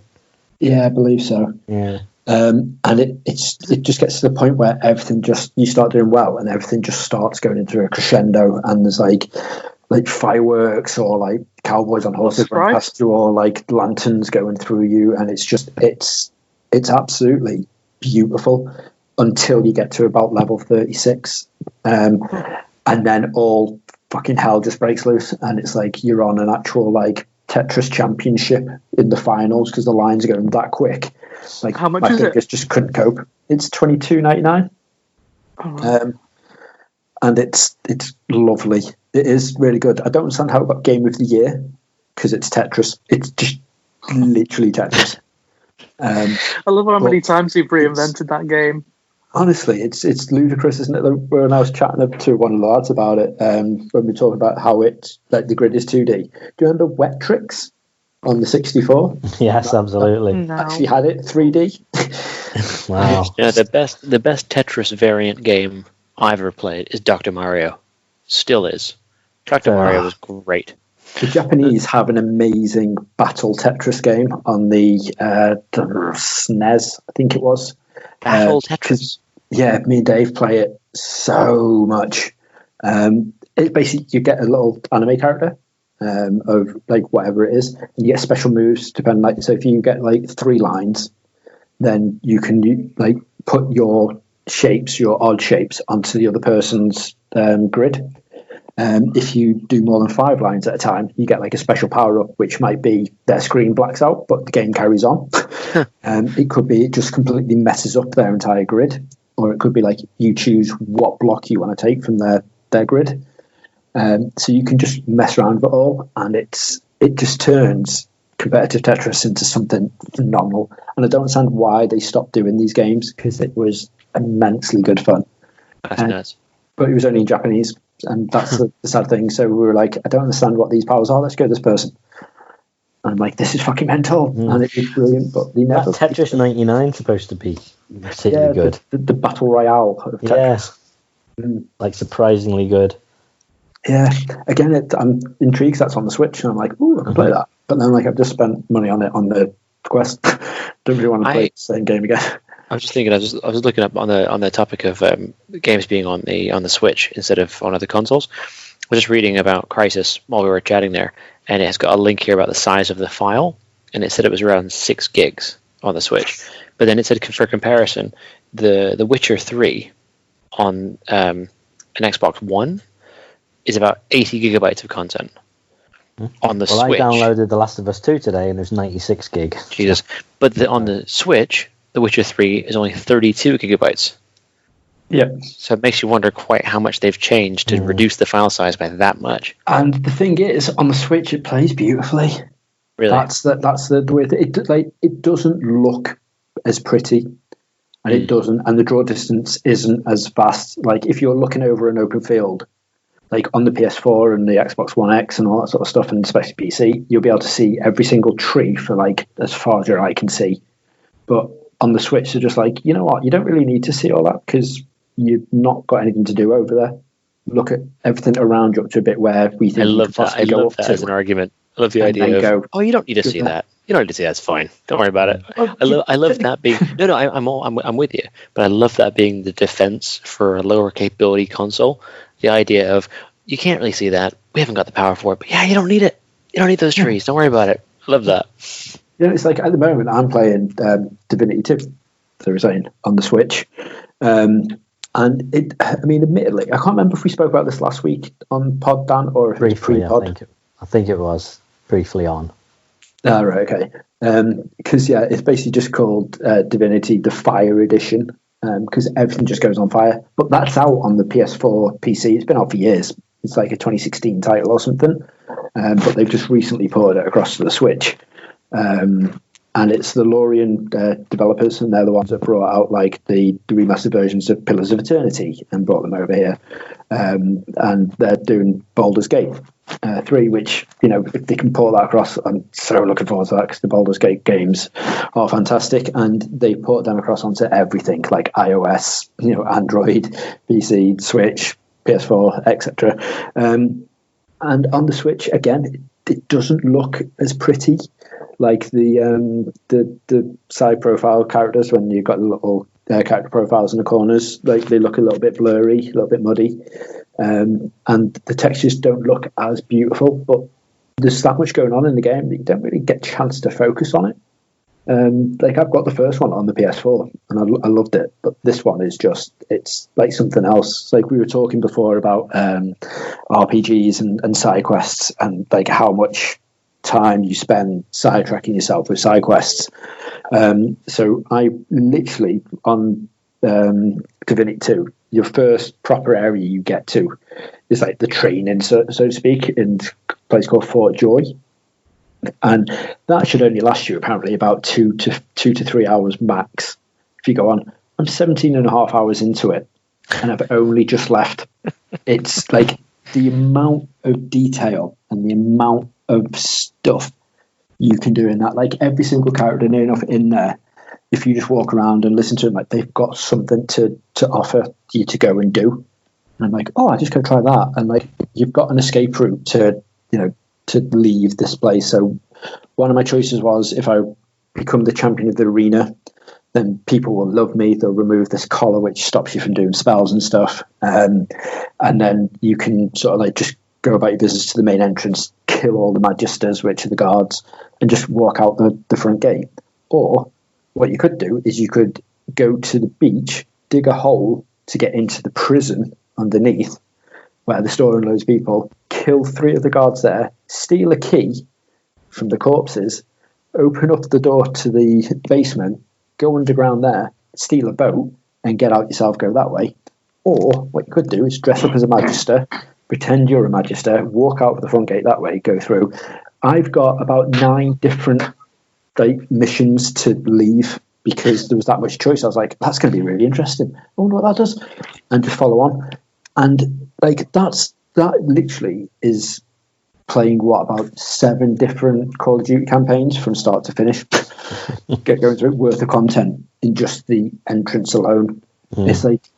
Yeah, I believe so. Yeah. And it just gets to the point where everything you start doing well, and everything just starts going into a crescendo, and there's like fireworks or like cowboys on horses running past you, or like lanterns going through you, and it's absolutely beautiful until you get to about level 36, and then all fucking hell just breaks loose, and it's like you're on an actual like Tetris championship in the finals because the lines are going that quick. Like, how much my is fingers it? just couldn't cope. It's $22.99, and it's lovely. It is really good. I don't understand how it got Game of the Year, because it's Tetris. It's just literally Tetris. I love how many times you've reinvented that game. Honestly, it's ludicrous, isn't it? When I was chatting to one of the lads about it, when we were talking about how it's like the grid is 2D. Do you remember Wet Tricks on the 64? Yes, absolutely. No. Actually had it 3D. Wow. Yeah, the best Tetris variant game I've ever played is Dr. Mario. Still is. Dr. Mario was great. The Japanese have an amazing battle Tetris game on the SNES, I think it was. Battle Tetris. Yeah, me and Dave play it so much. It basically, you get a little anime character of like whatever it is, and you get special moves depending. Like, so if you get like 3 lines, then you can like put your shapes, your odd shapes, onto the other person's grid. If you do more than 5 lines at a time, you get like a special power up, which might be their screen blacks out, but the game carries on. It could be it just completely messes up their entire grid, or it could be like you choose what block you want to take from their grid. So you can just mess around with it all, and it just turns competitive Tetris into something phenomenal. And I don't understand why they stopped doing these games, because it was immensely good fun. That's nuts. But it was only in Japanese, and that's the sad thing. So we were like, I don't understand what these powers are. Let's go this person. And I'm like, this is fucking mental, and it was brilliant. But they never. That Tetris 99 supposed to be particularly good. The battle royale of Tetris. Like surprisingly good. Yeah, again, I'm intrigued. That's on the Switch, and I'm like, ooh, I can play that. But then, like, I've just spent money on it on the Quest. Don't really want to play the same game again. I was just thinking. I was looking up on the topic of games being on the Switch instead of on other consoles. I was just reading about Crysis while we were chatting there, and it has got a link here about the size of the file, and it said it was around 6 gigs on the Switch. But then it said, for comparison, the Witcher 3 on an Xbox One is about 80 gigabytes of content on the Switch. I downloaded The Last of Us 2 today, and there's 96 gig. Jesus. But on the Switch, The Witcher 3 is only 32 gigabytes. Yeah. So it makes you wonder quite how much they've changed to reduce the file size by that much. And the thing is, on the Switch, it plays beautifully. Really? That's the way it doesn't look as pretty, and it doesn't, and the draw distance isn't as fast. Like, if you're looking over an open field, like on the PS4 and the Xbox One X and all that sort of stuff, and especially PC, you'll be able to see every single tree for like as far as your eye can see. But on the Switch, they're just like, you know what? You don't really need to see all that, because you've not got anything to do over there. Look at everything around you up to a bit where we think. I love that as an argument. I love the idea of, you don't need to see that. You don't need to see that. It's fine. Don't worry about it. I love that being I'm with you, but I love that being the defense for a lower capability console. The idea of, you can't really see that. We haven't got the power for it, but you don't need it. You don't need those trees. Don't worry about it. I love that. Yeah, it's like at the moment I'm playing Divinity 2, they were saying, on the Switch. And it, I mean, admittedly, I can't remember if we spoke about this last week on Pod, Dan, or if briefly, it was pre-pod. I think it was briefly on. Ah, right, okay. Because, it's basically just called Divinity, the Fire Edition, because everything just goes on fire. But that's out on the PS4 PC. It's been out for years. It's like a 2016 title or something. But they've just recently ported it across to the Switch. And it's the Lorien developers, and they're the ones that brought out like the remastered versions of Pillars of Eternity and brought them over here. and they're doing Baldur's Gate 3, which, if they can pull that across, I'm so looking forward to that, because the Baldur's Gate games are fantastic, and they put them across onto everything, like iOS, Android, PC, Switch, PS4, etc. And on the Switch, again, it doesn't look as pretty, like the side profile characters, when you've got the little character profiles in the corners, like they look a little bit blurry, a little bit muddy, and the textures don't look as beautiful, but there's that much going on in the game that you don't really get a chance to focus on it. Like, I've got the first one on the PS4 and I loved it, but this one is just, it's like something else. It's like we were talking before about RPGs and side quests, and like how much time you spend sidetracking yourself with side quests. So I literally, on Divinity 2, your first proper area you get to is like the training, so to speak, in a place called Fort Joy. And that should only last you apparently about 2 to 3 hours max. If you go on, I'm 17 and a half hours into it, and I've only just left. It's like the amount of detail and the amount of stuff you can do in that. Like, every single character near enough in there, if you just walk around and listen to them, like, they've got something to offer you to go and do. And I'm like, oh, I just go try that. And like, you've got an escape route to leave this place. So one of my choices was, if I become the champion of the arena, then people will love me. They'll remove this collar which stops you from doing spells and stuff. And then you can sort of like just go about your business to the main entrance, kill all the magisters, which are the guards, and just walk out the front gate. Or what you could do is you could go to the beach, dig a hole to get into the prison underneath, where they're storing loads of people, kill 3 of the guards there, steal a key from the corpses, open up the door to the basement, go underground there, steal a boat, and get out yourself, go that way. Or what you could do is dress up as a magister, pretend you're a magister, walk out the front gate that way, go through. I've got about 9 different missions to leave, because there was that much choice. I was like, that's going to be really interesting. I wonder what that does. And just follow on. And like, that literally is playing about 7 different Call of Duty campaigns from start to finish. Get going through it, worth of content in just the entrance alone. It's like,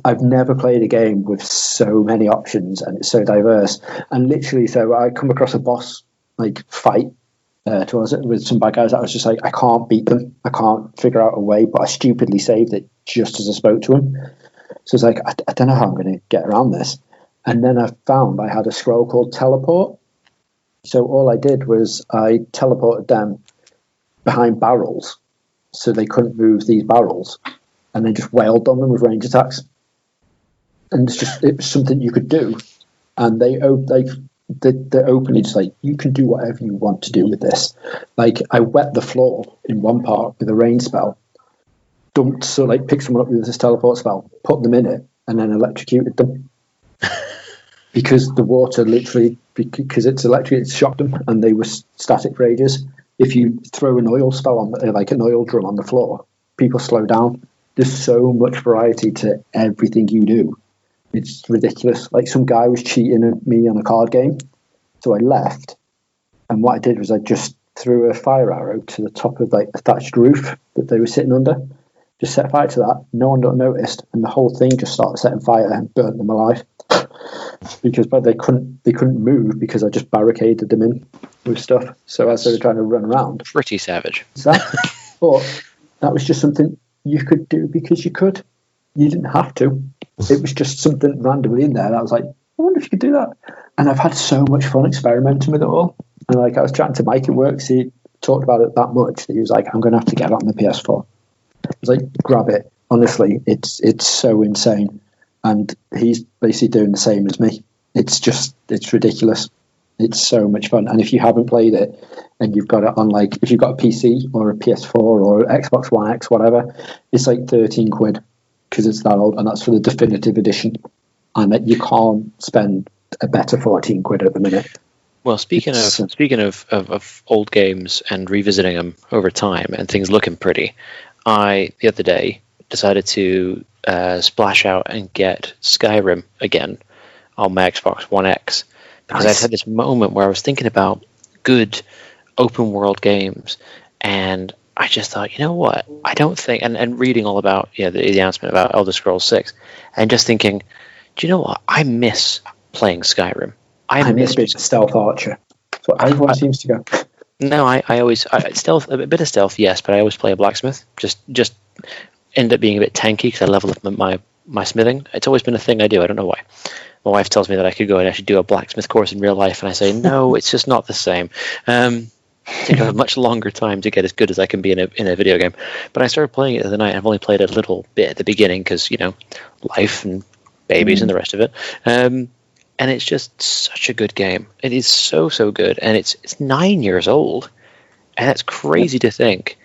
I've never played a game with so many options, and it's so diverse. And literally, so I come across a boss fight with some bad guys that I was just like, I can't beat them. I can't figure out a way, but I stupidly saved it just as I spoke to him. So it's like, I don't know how I'm going to get around this. And then I found I had a scroll called teleport. So all I did was I teleported them behind barrels so they couldn't move these barrels, and then just wailed on them with range attacks. And it was something you could do. And they're openly just like, you can do whatever you want to do with this. Like, I wet the floor in one part with a rain spell, picked someone up with this teleport spell, put them in it, and then electrocuted them. Because the water literally, because it's electric, it shocked them, and they were static for ages. If you throw an oil spell on, like an oil drum on the floor, people slow down. There's so much variety to everything you do. It's ridiculous. Like, some guy was cheating at me on a card game, so I left, and what I did was I just threw a fire arrow to the top of a thatched roof that they were sitting under. Just set fire to that. No one noticed, and the whole thing just started setting fire and burnt them alive. Because they couldn't move because I just barricaded them in with stuff. So as they were trying to run around, pretty savage. Exactly. But that was just something you could do because you could. You didn't have to. It was just something randomly in there. And I was like, I wonder if you could do that. And I've had so much fun experimenting with it all. And I was chatting to Mike at work. He talked about it that much that he was like, I'm going to have to get it on the PS4. I was like, grab it. Honestly, it's so insane. And he's basically doing the same as me. It's ridiculous. It's so much fun. And if you haven't played it and you've got it on, if you've got a PC or a PS4 or Xbox One X, whatever, it's like 13 quid because it's that old, and that's for the definitive edition. And you can't spend a better 14 quid at the minute. Well, speaking of old games and revisiting them over time and things looking pretty, I, the other day, decided to splash out and get Skyrim again on my Xbox One X, because I'd had this moment where I was thinking about good open world games, and I just thought, you know what, I don't think, and reading all about the announcement about Elder Scrolls 6, and just thinking, do you know what, I miss playing Skyrim. I miss being a stealth archer. That's what everyone seems to go. No, I always stealth, a bit of stealth, yes, but I always play a blacksmith. Just end up being a bit tanky because I level up my smithing. It's always been a thing I do. I don't know why. My wife tells me that I could go and actually do a blacksmith course in real life, and I say no, it's just not the same. Take a much longer time to get as good as I can be in a video game. But I started playing it the other night. I've only played a little bit at the beginning because life and babies and the rest of it. And it's just such a good game. It is so it's good, and it's 9 years old, and that's crazy to think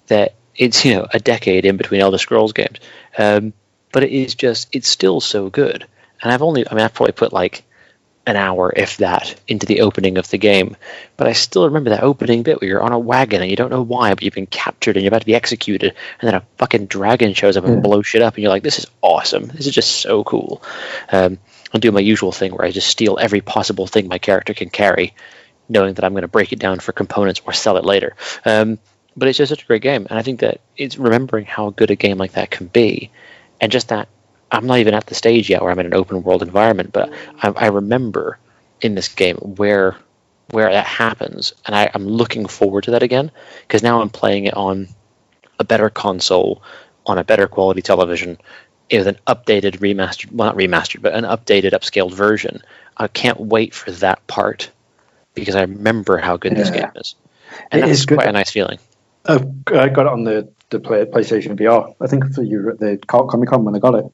that it's a decade in between Elder Scrolls games. But it's still so good. And I've probably put like an hour, if that, into the opening of the game. But I still remember that opening bit where you're on a wagon and you don't know why, but you've been captured and you're about to be executed, and then a fucking dragon shows up and blows shit up, and you're like, this is awesome. This is just so cool. I'll do my usual thing where I just steal every possible thing my character can carry, knowing that I'm going to break it down for components or sell it later. But it's just such a great game, and I think that it's remembering how good a game like that can be, and just that I'm not even at the stage yet where I'm in an open world environment, but I remember in this game where that happens, and I'm looking forward to that again, because now I'm playing it on a better console, on a better quality television, with an updated remastered, well, not remastered, but an updated upscaled version. I can't wait for that part, because I remember how good this game is, and that's quite a nice feeling. I got it on the PlayStation VR. I think for you at the Comic Con when I got it,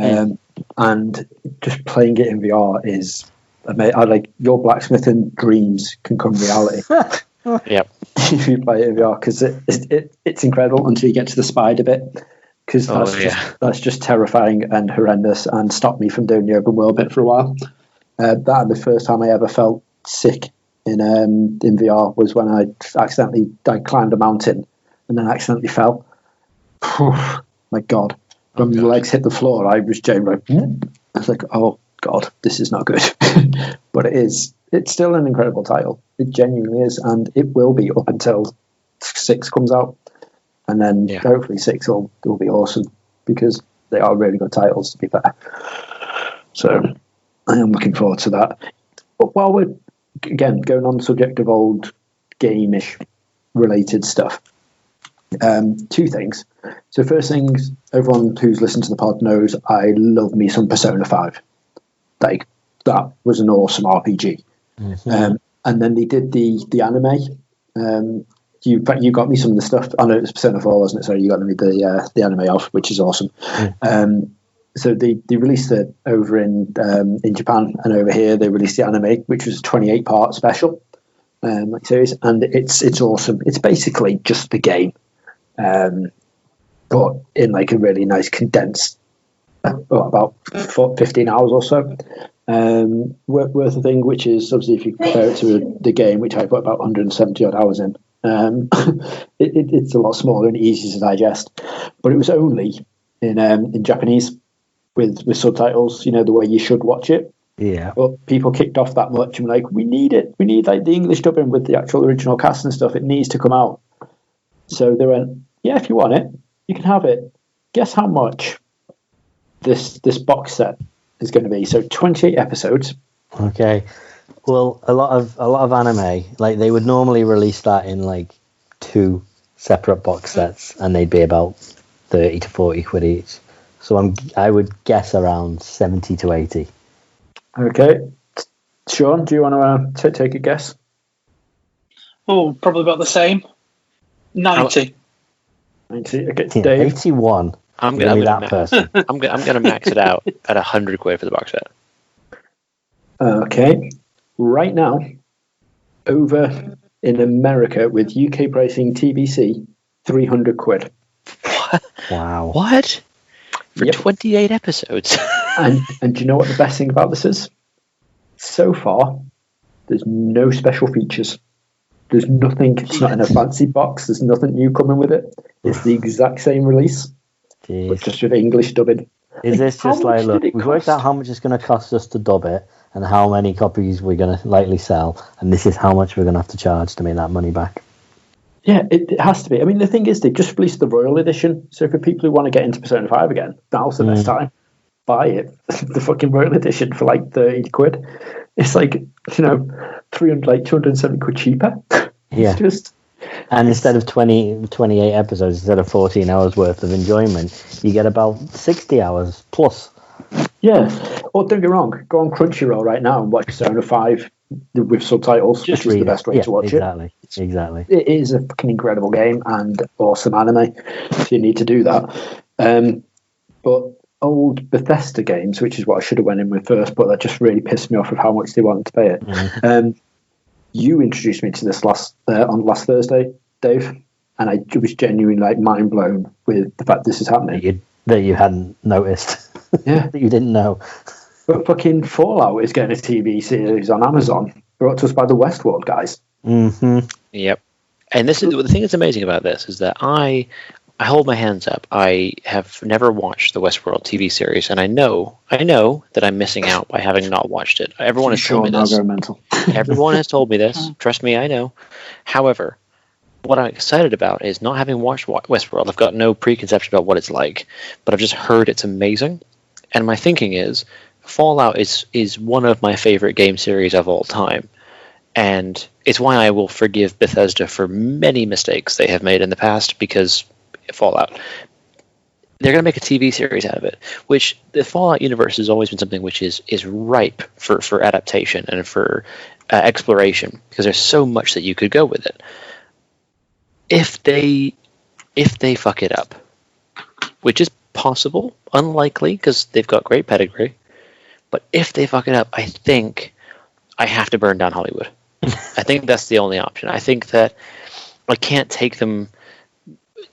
and just playing it in VR is amazing. I like your blacksmithing dreams can come reality. Yep. If you play it in VR, because it's incredible until you get to the spider bit, because that's just terrifying and horrendous and stopped me from doing the open world bit for a while. That and the first time I ever felt sick in VR was when I climbed a mountain and then accidentally fell. My God. When my legs hit the floor, I was like, oh God, this is not good. But it's still an incredible title. It genuinely is, and it will be up until 6 comes out. And then hopefully 6 will be awesome, because they are really good titles, to be fair. So I am looking forward to that. But while we're, again, going on the subject of old game-ish related stuff, 2 things. So first things, everyone who's listened to the pod knows I love me some Persona 5. Like, that was an awesome RPG. Mm-hmm. And then they did the anime. You got me some of the stuff. I know it was Persona 4, wasn't it? So you got me the anime off, which is awesome. Mm. So they released it over in Japan, and over here they released the anime, which was a 28-part special series, and it's awesome. It's basically just the game, but in like a really nice condensed, about 15 hours or so worth of thing. Which is obviously, if you compare it to the game, which I put about 170 odd hours in. It's a lot smaller and easier to digest, but it was only in Japanese with subtitles, the way you should watch it. Yeah. But people kicked off that much and were like, we need it. We need like the English dubbing with the actual original cast and stuff. It needs to come out. So they went, yeah, if you want it, you can have it. Guess how much this box set is going to be? So 28 episodes. Okay. Well, a lot of anime, like they would normally release that in like 2 separate box sets, and they'd be about 30 to 40 quid each. So I would guess around 70 to 80. Okay, Sean, do you want to take a guess? Oh, probably about the same. 90. 90. Okay, yeah, Dave. 81. I'm gonna max it out at 100 quid for the box set. Okay. Right now, over in America with UK pricing TBC, 300 quid. What? Wow. What? For 28 episodes? and do you know what the best thing about this is? So far, there's no special features. There's nothing, it's not in a fancy box, there's nothing new coming with it. It's the exact same release. but just with English dubbing. Is this just like, look, we've worked out how much it's going to cost us to dub it and how many copies we're going to likely sell, and this is how much we're going to have to charge to make that money back? Yeah, it has to be. I mean, the thing is, they just released the Royal Edition, so for people who want to get into Persona 5 again, now's the best time. Buy it, the fucking Royal Edition for like 30 quid. It's like, 270 quid cheaper. Yeah. It's just... And instead of 28 episodes, instead of 14 hours worth of enjoyment, you get about 60 hours plus. Yeah. Or don't get me wrong, go on Crunchyroll right now and watch Persona 5 with subtitles, which is the best way to watch it. Exactly. It is a fucking incredible game and awesome anime, so you need to do that. But old Bethesda games, which is what I should have went in with first, but that just really pissed me off of how much they wanted to pay it. Mm-hmm. You introduced me to this on last Thursday, Dave, and I was genuinely mind blown with the fact this is happening. That you hadn't noticed. Yeah. That you didn't know. But fucking Fallout is getting a TV series on Amazon, brought to us by the Westworld guys. Mm-hmm. Yep. And this is the thing that's amazing about this is that I hold my hands up. I have never watched the Westworld TV series, and I know that I'm missing out by having not watched it. Everyone has told me this. Everyone has told me this. Trust me, I know. However, what I'm excited about is not having watched Westworld. I've got no preconception about what it's like, but I've just heard it's amazing. And my thinking is, Fallout is one of my favorite game series of all time. And it's why I will forgive Bethesda for many mistakes they have made in the past, because Fallout. They're going to make a TV series out of it, which the Fallout universe has always been something which is ripe for adaptation and for exploration, because there's so much that you could go with it. If they fuck it up, which is possible, unlikely, because they've got great pedigree, but if they fuck it up, I think I have to burn down Hollywood. I think that's the only option. I think that I can't take them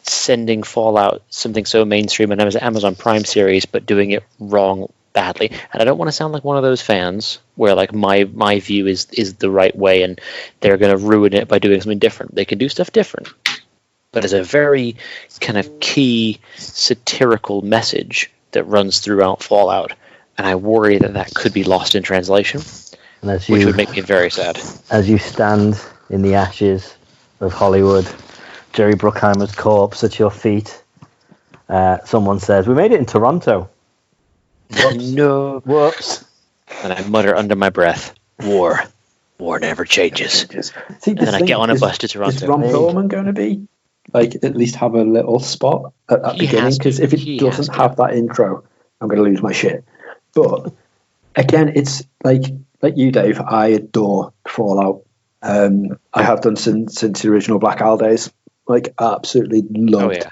sending Fallout, something so mainstream, and as an Amazon Prime series, but doing it wrong badly. And I don't want to sound like one of those fans where like my view is the right way and they're going to ruin it by doing something different. They can do stuff different. But there's a very kind of key satirical message that runs throughout Fallout, and I worry that could be lost in translation, which would make me very sad. As you stand in the ashes of Hollywood, Jerry Bruckheimer's corpse at your feet, someone says, "We made it in Toronto." No. Whoops. And I mutter under my breath, War never changes. See, and then I get on a bus to Toronto. Is Ron Perlman going to be, like, at least have a little spot at that beginning? Because if it doesn't have that intro, I'm going to lose my shit. But, again, it's like you, Dave, I adore Fallout. I have done since the original Black Isle days. Like, absolutely loved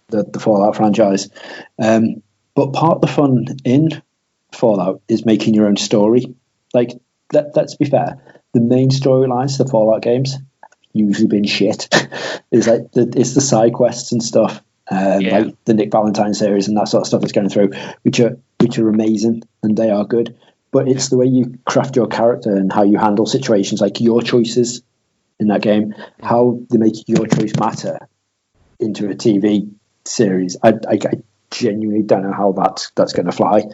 the Fallout franchise. But part of the fun in Fallout is making your own story. Like, let's be fair, the main storylines, the Fallout games, have usually been shit. It's like it's the side quests and stuff, like the Nick Valentine series and that sort of stuff that's going through, which are amazing and they are good. But it's the way you craft your character and how you handle situations, like your choices in that game, how they make your choice matter into a TV series. I genuinely don't know how that's going to fly.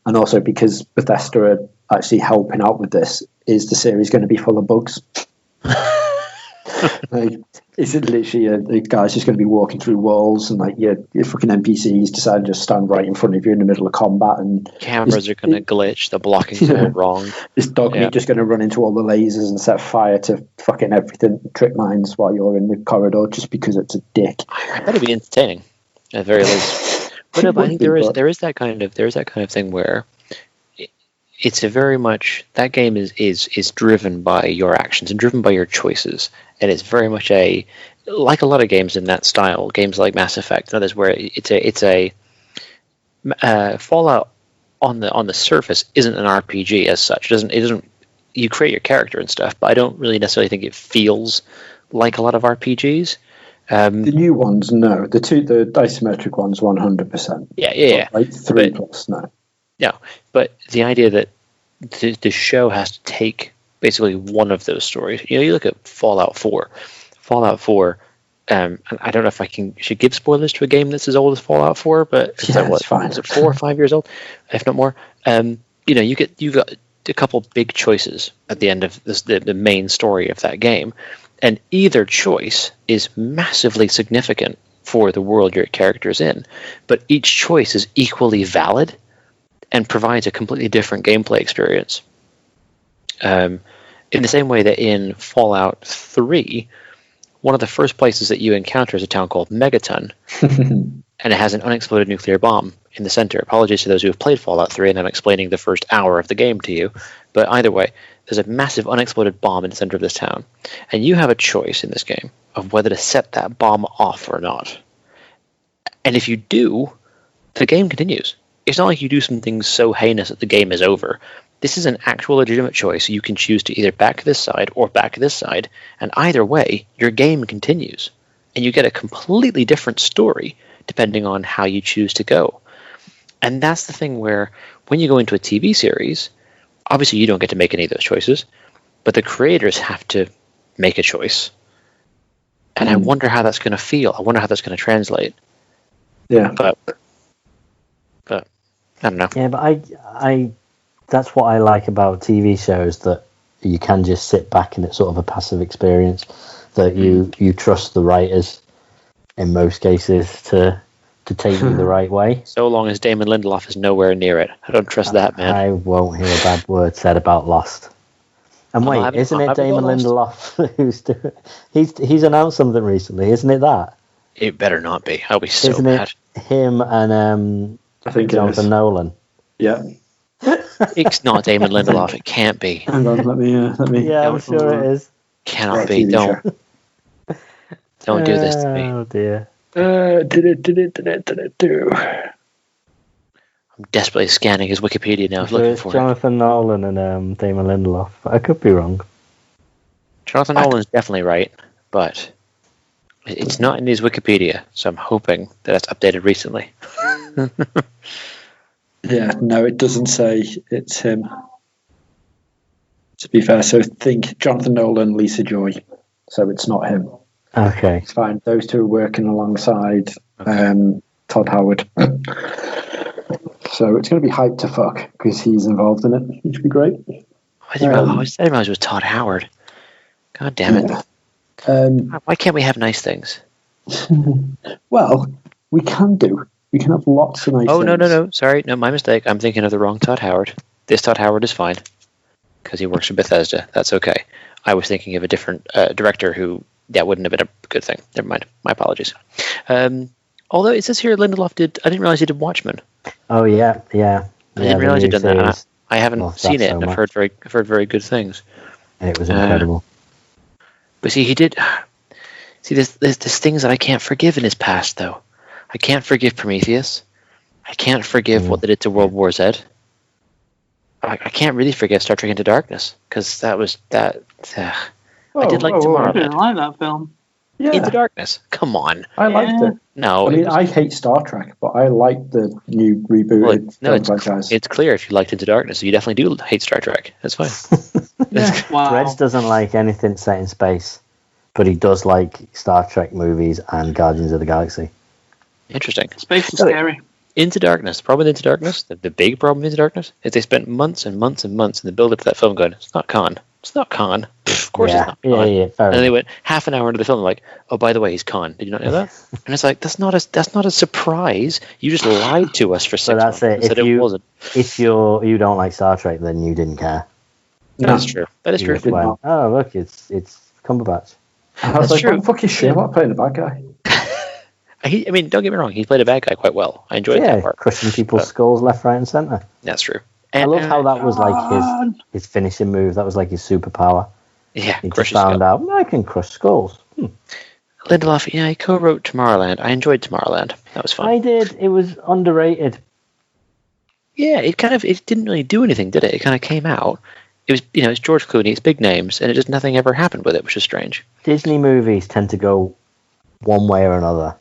And also because Bethesda are actually helping out with this, is the series going to be full of bugs? Like, is it literally the guy's just going to be walking through walls and like your fucking NPCs decide to just stand right in front of you in the middle of combat and cameras are going to glitch, the blocking's all wrong. Is Dogmeat just going to run into all the lasers and set fire to fucking everything, trick mines while you're in the corridor just because it's a dick? I bet it'd be entertaining at the very least. But no, I think there is that kind of thing where it's a very much, that game is driven by your actions and driven by your choices, and it's very much like a lot of games in that style, games like Mass Effect and others, where it's a Fallout on the surface isn't an RPG as such. It doesn't you create your character and stuff, but I don't really necessarily think it feels like a lot of RPGs. The new ones, no. The isometric ones, 100%. Yeah. Like 3 plus, no. No, but the idea that the show has to take basically one of those stories. You know, you look at Fallout 4. Fallout 4 and I don't know if should give spoilers to a game that's as old as Fallout 4, but it's fine. Is it 4 or 5 years old, if not more? You got a couple big choices at the end of the main story of that game, and either choice is massively significant for the world your character's in, but each choice is equally valid and provides a completely different gameplay experience. In the same way that in Fallout 3, one of the first places that you encounter is a town called Megaton, and it has an unexploded nuclear bomb in the center. Apologies to those who have played Fallout 3, and I'm explaining the first hour of the game to you. But either way, there's a massive unexploded bomb in the center of this town. And you have a choice in this game of whether to set that bomb off or not. And if you do, the game continues. It's not like you do something so heinous that the game is over. This is an actual legitimate choice. You can choose to either back this side or back this side, and either way, your game continues. And you get a completely different story depending on how you choose to go. And that's the thing where when you go into a TV series, obviously you don't get to make any of those choices, but the creators have to make a choice. And I wonder how that's going to feel. I wonder how that's going to translate. Yeah. But I don't know. Yeah, but I that's what I like about TV shows, that you can just sit back and it's sort of a passive experience, that you trust the writers in most cases to take you the right way. So long as Damon Lindelof is nowhere near it. I don't trust that, man. I won't hear a bad word said about Lost. And wait, isn't it Damon Lindelof who's doing... He's announced something recently, isn't it that? It better not be. I'll be so isn't mad. It him and I think Jonathan Nolan? Yeah. It's not Damon Lindelof. It can't be. Hang on, let me. Yeah, I'm sure it is. Cannot be. Don't do this to me. Oh dear. Did it. I'm desperately scanning his Wikipedia now. So Looking it's for Jonathan Nolan and Damon Lindelof. I could be wrong. Jonathan Nolan's definitely right, but it's not in his Wikipedia, so I'm hoping that it's updated recently. Yeah, no, it doesn't say it's him. To be fair, so think Jonathan Nolan, Lisa Joy. So it's not him. Okay. It's fine. Those two are working alongside Todd Howard. So it's going to be hyped to fuck because he's involved in it, which would be great. I didn't realize it was Todd Howard. God damn it. Yeah. Why can't we have nice things? Well, we can do. We can have lots of nice things. No. Sorry. No, my mistake. I'm thinking of the wrong Todd Howard. This Todd Howard is fine because he works for Bethesda. That's okay. I was thinking of a different director who, wouldn't have been a good thing. Never mind. My apologies. Although it says here Lindelof did... I didn't realize he did Watchmen. Oh, yeah. I didn't realize he'd done that. I haven't seen it, and I've heard very good things. It was incredible. But see, he did... See, there's things that I can't forgive in his past, though. I can't forgive Prometheus. I can't forgive what they did to World War Z. I can't really forgive Star Trek Into Darkness, because that was... I did like Tomorrowland. I didn't like that film. Yeah. Into Darkness. Come on. I liked it. No. I mean, I hate Star Trek, but I like the new rebooted franchise. It's clear if you liked Into Darkness, you definitely do hate Star Trek. That's fine. Wow. Reds doesn't like anything set in space, but he does like Star Trek movies and Guardians of the Galaxy. Interesting. Space is scary. Into Darkness. The problem with Into Darkness, the big problem with Into Darkness, is they spent months and months and months in the build-up to that film going, it's not Khan. It's not Khan. Of course it's not Khan. Yeah, fair and they went half an hour into the film like, oh, by the way, he's Khan. Did you not know that? And it's like, that's not a surprise. You just lied to us for 6 months. So that's it. If you don't like Star Trek, then you didn't care. That's true. That is true. Went, oh, look, it's Cumberbatch. I was That's true. I'm fucking shit. I'm not playing the bad guy. I mean, don't get me wrong. He played a bad guy quite well. I enjoyed that part. Crushing people's skulls left, right, and centre. That's true. And, I love how that was like his finishing move. That was like his superpower. Yeah, he just found out, I can crush skulls. Lindelof, he co-wrote Tomorrowland. I enjoyed Tomorrowland. That was fun. I did. It was underrated. Yeah, it didn't really do anything, did it? It kind of came out. It was, it's George Clooney, it's big names, and nothing ever happened with it, which is strange. Disney movies tend to go one way or another.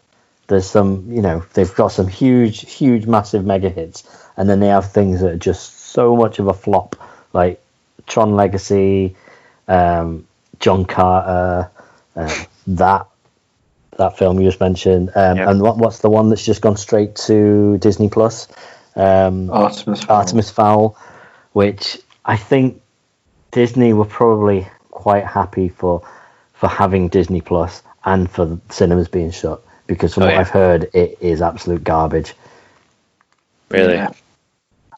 There's some, they've got some huge, massive mega hits, and then they have things that are just so much of a flop, like Tron Legacy, John Carter, that that film you just mentioned. And what's the one that's just gone straight to Disney Plus? Artemis Fowl, which I think Disney were probably quite happy for having Disney Plus and for the cinemas being shut, because from what I've heard, it is absolute garbage. Really? Yeah.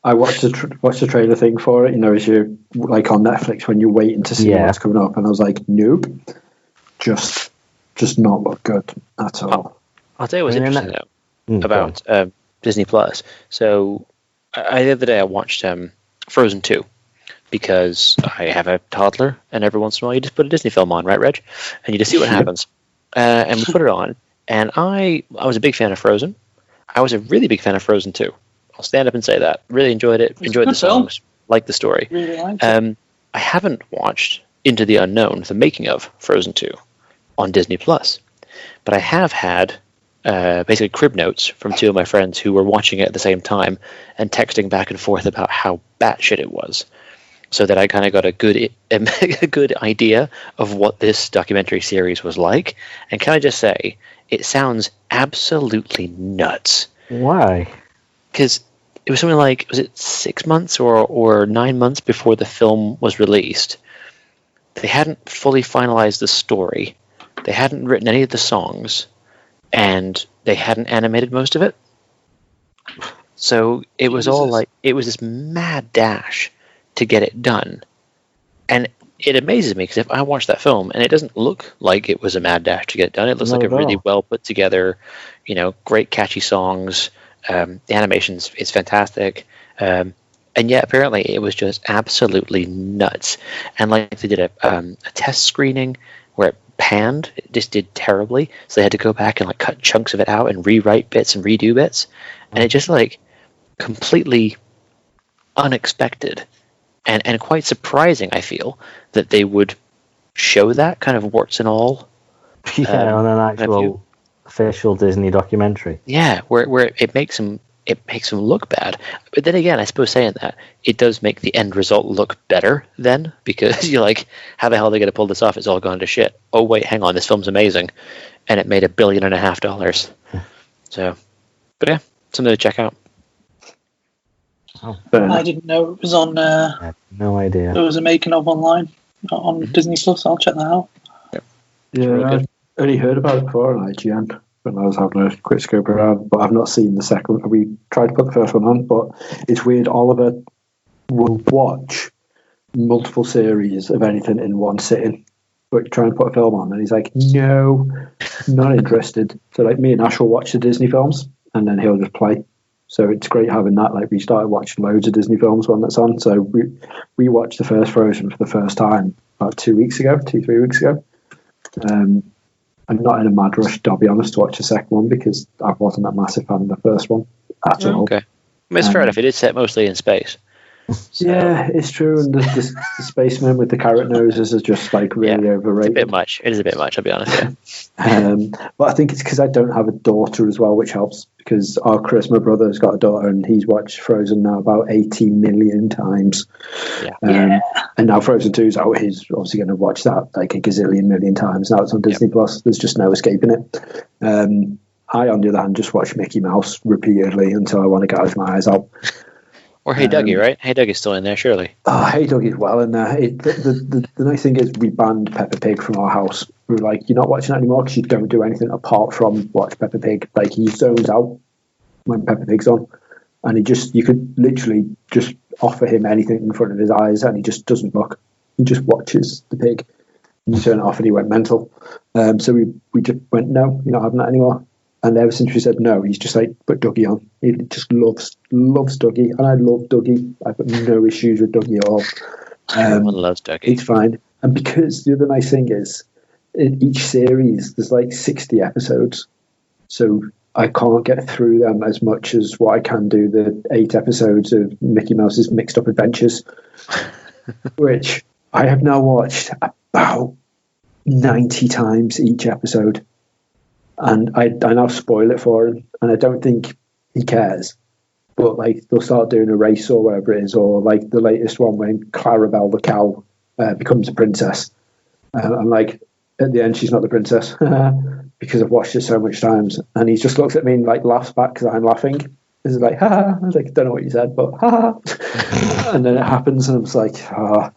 I watched the trailer thing for it, as you're like on Netflix when you're waiting to see what's coming up, and I was like, nope, just not look good at all. I'll tell you what's interesting though about Disney Plus. So the other day I watched Frozen 2 because I have a toddler, and every once in a while you just put a Disney film on, right, Reg? And you just see what happens. And we put it on, and I was a big fan of Frozen. I was a really big fan of Frozen 2. I'll stand up and say that. Really enjoyed it. Enjoyed the songs. Liked the story. Really liked it. I haven't watched Into the Unknown, the making of Frozen 2, on Disney Plus, but I have had basically crib notes from two of my friends who were watching it at the same time and texting back and forth about how batshit it was, so that I kind of got a good idea of what this documentary series was like. And can I just say, it sounds absolutely nuts. Why? Because it was something like, was it 6 months or 9 months before the film was released? They hadn't fully finalized the story. They hadn't written any of the songs, and they hadn't animated most of it. So it was all like, it was this mad dash to get it done. And it amazes me, because if I watch that film and it doesn't look like it was a mad dash to get it done, it looks like a really well put together, great catchy songs. The animations is fantastic. And yet apparently it was just absolutely nuts. And like they did a test screening where it panned, it just did terribly. So they had to go back and like cut chunks of it out and rewrite bits and redo bits. And it just like completely unexpected and quite surprising, I feel, that they would show that kind of warts and all. Yeah, on an actual official Disney documentary. Yeah, where it makes them look bad. But then again, I suppose saying that, it does make the end result look better then, because you're like, how the hell are they going to pull this off? It's all gone to shit. Oh wait, hang on, this film's amazing, and it made $1.5 billion. So, but yeah, something to check out. Oh. I didn't know it was on. I had no idea. There was a making of online on Disney Plus. I'll check that out. Yeah, really I only heard about it before on IGN when I was having a quick scope around, but I've not seen the second one. We tried to put the first one on, but it's weird. Oliver will watch multiple series of anything in one sitting, but try and put a film on, and he's like, no, not interested. So like me and Ash will watch the Disney films, and then he'll just play. So it's great having that. Like, we started watching loads of Disney films when that's on. So we watched the first Frozen for the first time about 3 weeks ago. I'm not in a mad rush, to be honest, to watch the second one, because I wasn't a massive fan of the first one at all. Okay. I mean, it's fair enough. It is set mostly in space. So. Yeah, it's true. And the spacemen with the carrot noses is just like really overrated. It's a bit much. It is a bit much, I'll be honest. But I think it's because I don't have a daughter as well, which helps, because our Chris, my brother, has got a daughter, and he's watched Frozen now about 80 million times. And now Frozen 2's out. He's obviously going to watch that like a gazillion million times. Now it's on Disney Plus. There's just no escaping it. I, on the other hand, just watch Mickey Mouse repeatedly until I want to gouge my eyes out. Or Hey Dougie, right? Hey Dougie's still in there, surely. Oh, Hey Dougie's well in there. The nice thing is we banned Peppa Pig from our house. We were like, you're not watching that anymore because you don't do anything apart from watch Peppa Pig. Like, he zones out when Peppa Pig's on. And you could literally just offer him anything in front of his eyes and he just doesn't look. He just watches the pig. And you turn it off and he went mental. So we just went, no, you're not having that anymore. And ever since we said no, he's just like, put Dougie on. He just loves Dougie. And I love Dougie. I've got no issues with Dougie at all. Everyone loves Dougie. It's fine. And because the other nice thing is, in each series, there's like 60 episodes. So I can't get through them as much as what I can do the 8 episodes of Mickey Mouse's Mixed Up Adventures, which I have now watched about 90 times each episode. And I now spoil it for him, and I don't think he cares. But like, they'll start doing a race or whatever it is, or like the latest one when Clarabelle the cow becomes a princess. And like, at the end, she's not the princess. because I've watched it so much times. And he just looks at me and like laughs back because I'm laughing. He's like, ha ha. I was like, I don't know what you said, but ha ha. And then it happens, and I'm just like, oh,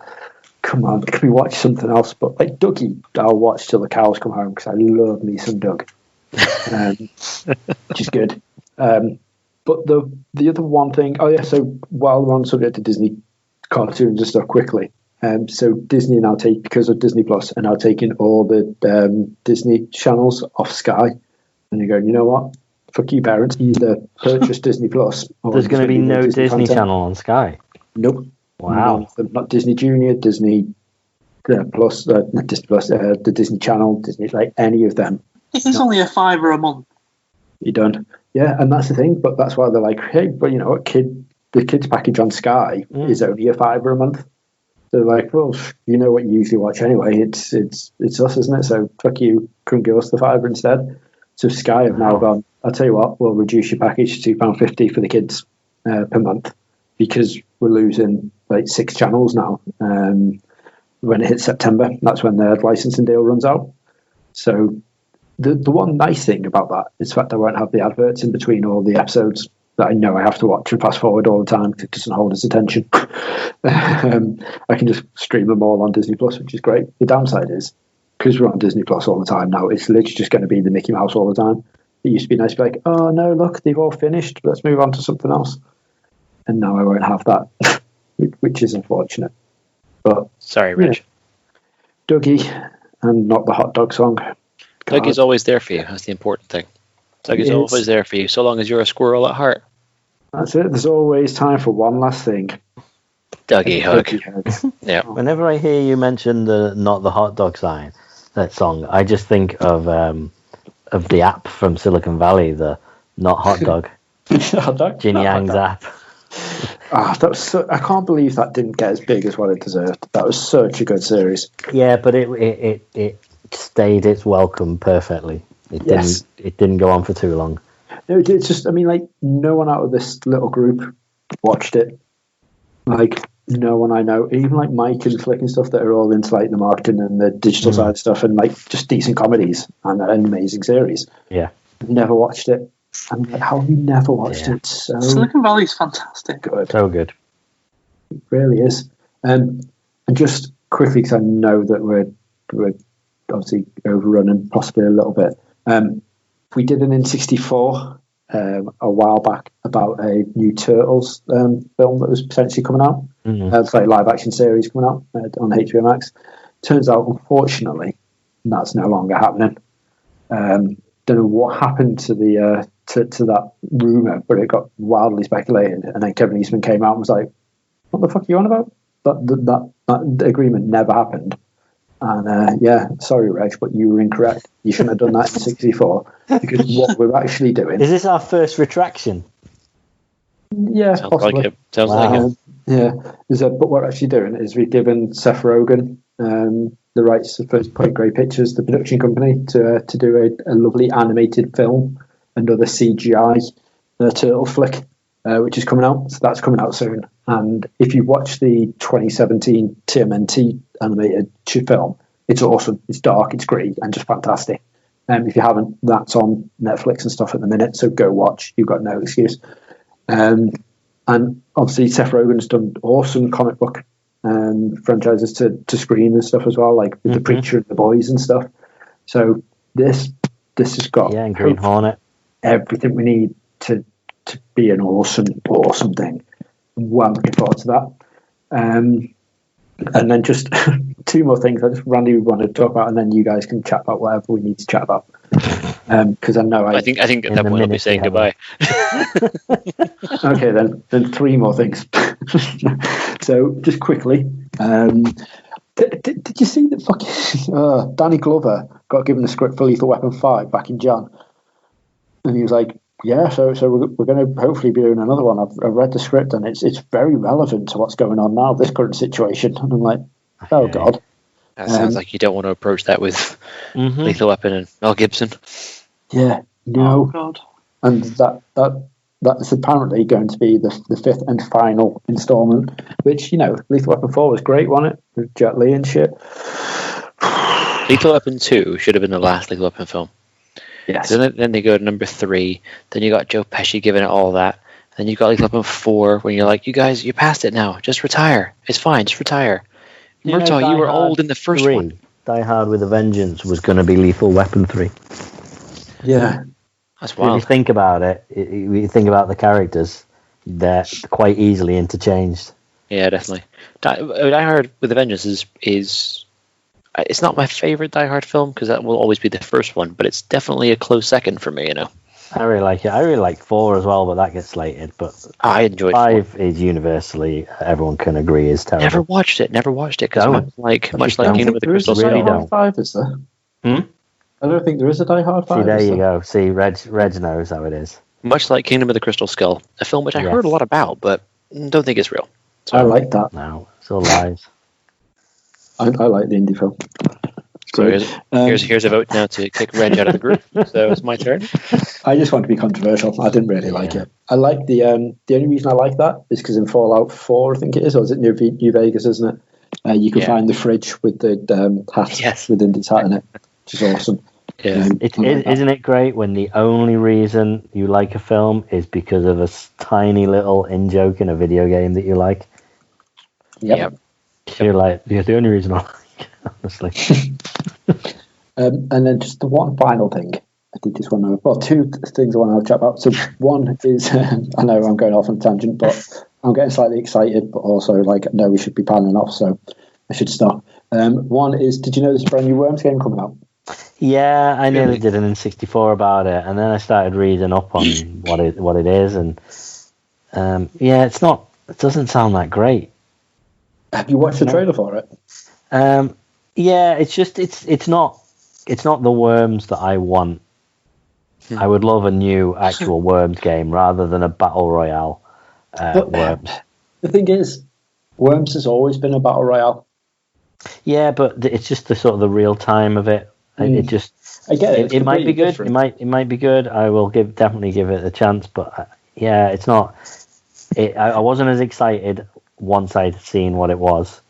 come on, can we watch something else? But like Dougie, I'll watch till the cows come home because I love me some Doug, which is good. But the other one thing, so while we're on subject to Disney cartoons and stuff quickly, so Disney now because of Disney Plus, are now taking all the Disney channels off Sky, and you're going, you know what? Fuck you, parents. Either purchase Disney Plus. Or there's going to be no Disney channel on Sky. Nope. Wow. Not Disney Junior, Disney Plus, not Disney Plus, the Disney Channel, Disney, like any of them. It's only $5 a month. You're done. Yeah, and that's the thing. But that's why they're like, hey, but you know what, the kids package on Sky is only $5 a month. They're like, well, you know what you usually watch anyway. It's us, isn't it? So fuck you, couldn't give us the $5 instead. So Sky have now gone, I'll tell you what, we'll reduce your package to £2.50 for the kids per month, because we're losing like 6 channels now. When it hits September, that's when their licensing deal runs out. So the one nice thing about that is the fact I won't have the adverts in between all the episodes that I know I have to watch and fast forward all the time because it doesn't hold its attention. I can just stream them all on Disney Plus, which is great. The downside is, because we're on Disney Plus all the time now, it's literally just going to be the Mickey Mouse all the time. It used to be nice to be like, oh no, look, they've all finished, let's move on to something else. And now I won't have that, which is unfortunate. But sorry, Rich. Dougie, and not the hot dog song. Dougie's always there for you. That's the important thing. Dougie's always there for you, so long as you're a squirrel at heart. That's it. There's always time for one last thing. Dougie hug. Yeah. Whenever I hear you mention the not the hot dog sign, that song, I just think of the app from Silicon Valley, the not hot dog. Hot dog? Jin Yang's app. That was I can't believe that didn't get as big as what it deserved. That was such a good series. Yeah, but it stayed its welcome perfectly. It didn't go on for too long. No, it's just, I mean, like, no one out of this little group watched it. Like, no one I know, even like Mike and Flick and stuff that are all into like the marketing and the digital side stuff and like just decent comedies and an amazing series. Yeah. Never watched it. I'm like, how have you never watched it? So Silicon Valley's fantastic. good. So good. It really is. And just quickly, because I know that we're obviously overrunning possibly a little bit. We did an N64 a while back about a new Turtles film that was potentially coming out. It's like a live action series coming out on HBO Max. Turns out, unfortunately, that's no longer happening. Don't know what happened to the to that rumor, but it got wildly speculated. And then Kevin Eastman came out and was like, "What the fuck are you on about? That agreement never happened." And sorry, Reg, but you were incorrect. You shouldn't have done that in 64, because what we're actually doing... Is this our first retraction? Yeah, Sounds possibly. like it. Sounds like it. Yeah, but what we're actually doing is we've given Seth Rogen the rights to First Point Grey Pictures, the production company, to do a lovely animated film, another CGI turtle flick, which is coming out. So that's coming out soon. And if you watch the 2017 TMNT animated film, it's awesome. It's dark, it's gritty, and just fantastic. If you haven't, that's on Netflix and stuff at the minute, so go watch. You've got no excuse. And obviously Seth Rogen's done awesome comic book franchises to screen and stuff as well, like with The Preacher and The Boys and stuff. So this has got and Green Hornet, everything we need to be an awesome thing. Well, looking forward to that. And then just 2 more things I just randomly want to talk about, and then you guys can chat about whatever we need to chat about. Because I know I think at that point I'll be saying goodbye. Okay, then 3 more things. So just quickly, did you see that fucking Danny Glover got given the script for Lethal Weapon 5 back in Jan, and he was like, yeah, so we're going to hopefully be doing another one. I've read the script, and it's very relevant to what's going on now, this current situation. And I'm like, oh God. That sounds like you don't want to approach that with Lethal Weapon and Mel Gibson. Yeah, no. Oh God. And that's apparently going to be the 5th and final installment, which, you know, Lethal Weapon 4 was great, wasn't it? With Jet Li and shit. Lethal Weapon 2 should have been the last Lethal Weapon film. Yes. Then they go to number 3. Then you got Joe Pesci giving it all that. Then you got like number 4 when you're like, you guys, you passed it now. Just retire. It's fine. Just retire. Murtaugh, you were old in the first 3, one. Die Hard with a Vengeance was going to be Lethal Weapon 3. Yeah. That's wild. If you think about it, you think about the characters, they're quite easily interchanged. Yeah, definitely. Die Hard with a Vengeance is it's not my favorite Die Hard film because that will always be the first one, but it's definitely a close second for me, you know. I really like it. I really like 4 as well, but that gets slated. But I enjoyed 5 is universally, everyone can agree, is terrible. Never watched it because much like Kingdom of the Crystal Skull. Die Hard 5, is there? I don't think there is a Die Hard 5. See, there you go. See, Reg knows how it is. Much like Kingdom of the Crystal Skull, a film which I heard a lot about, but don't think it's real. So, I like that. No, it's all lies. I like the indie film. So here's a vote now to kick Reg out of the group. So it's my turn. I just want to be controversial. I didn't really like it. I like the only reason I like that is because in Fallout 4, I think it is, or is it New Vegas, isn't it? You can find the fridge with the hat with Indy's hat in it, which is awesome. Yeah. Isn't it great when the only reason you like a film is because of a tiny little in-joke in a video game that you like? Yep. You're like, yeah, the only reason I like it, honestly. And then just the one final thing. I did just want to, well, 2 things I want to chat about. So one is, I know I'm going off on a tangent, but I'm getting slightly excited, but also like, no, we should be planning off, so I should stop. One is, did you know there's a brand new Worms game coming out? Yeah, I nearly did an N64 about it, and then I started reading up on what it is, and it doesn't sound that great. Have you watched the trailer for it? Yeah, it's not the Worms that I want. I would love a new actual Worms game rather than a battle royale. Worms. The thing is, Worms has always been a battle royale. Yeah, but it's just the sort of the real time of it. It just, I get it. It might be good. It might be good. I will definitely give it a chance. But it's not. I wasn't as excited once I'd seen what it was.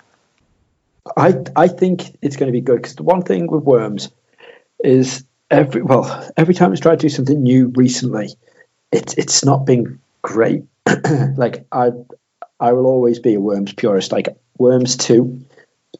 I think it's going to be good because the one thing with Worms is every time it's tried to do something new recently, it's not been great. Like I will always be a Worms purist. Like Worms 2,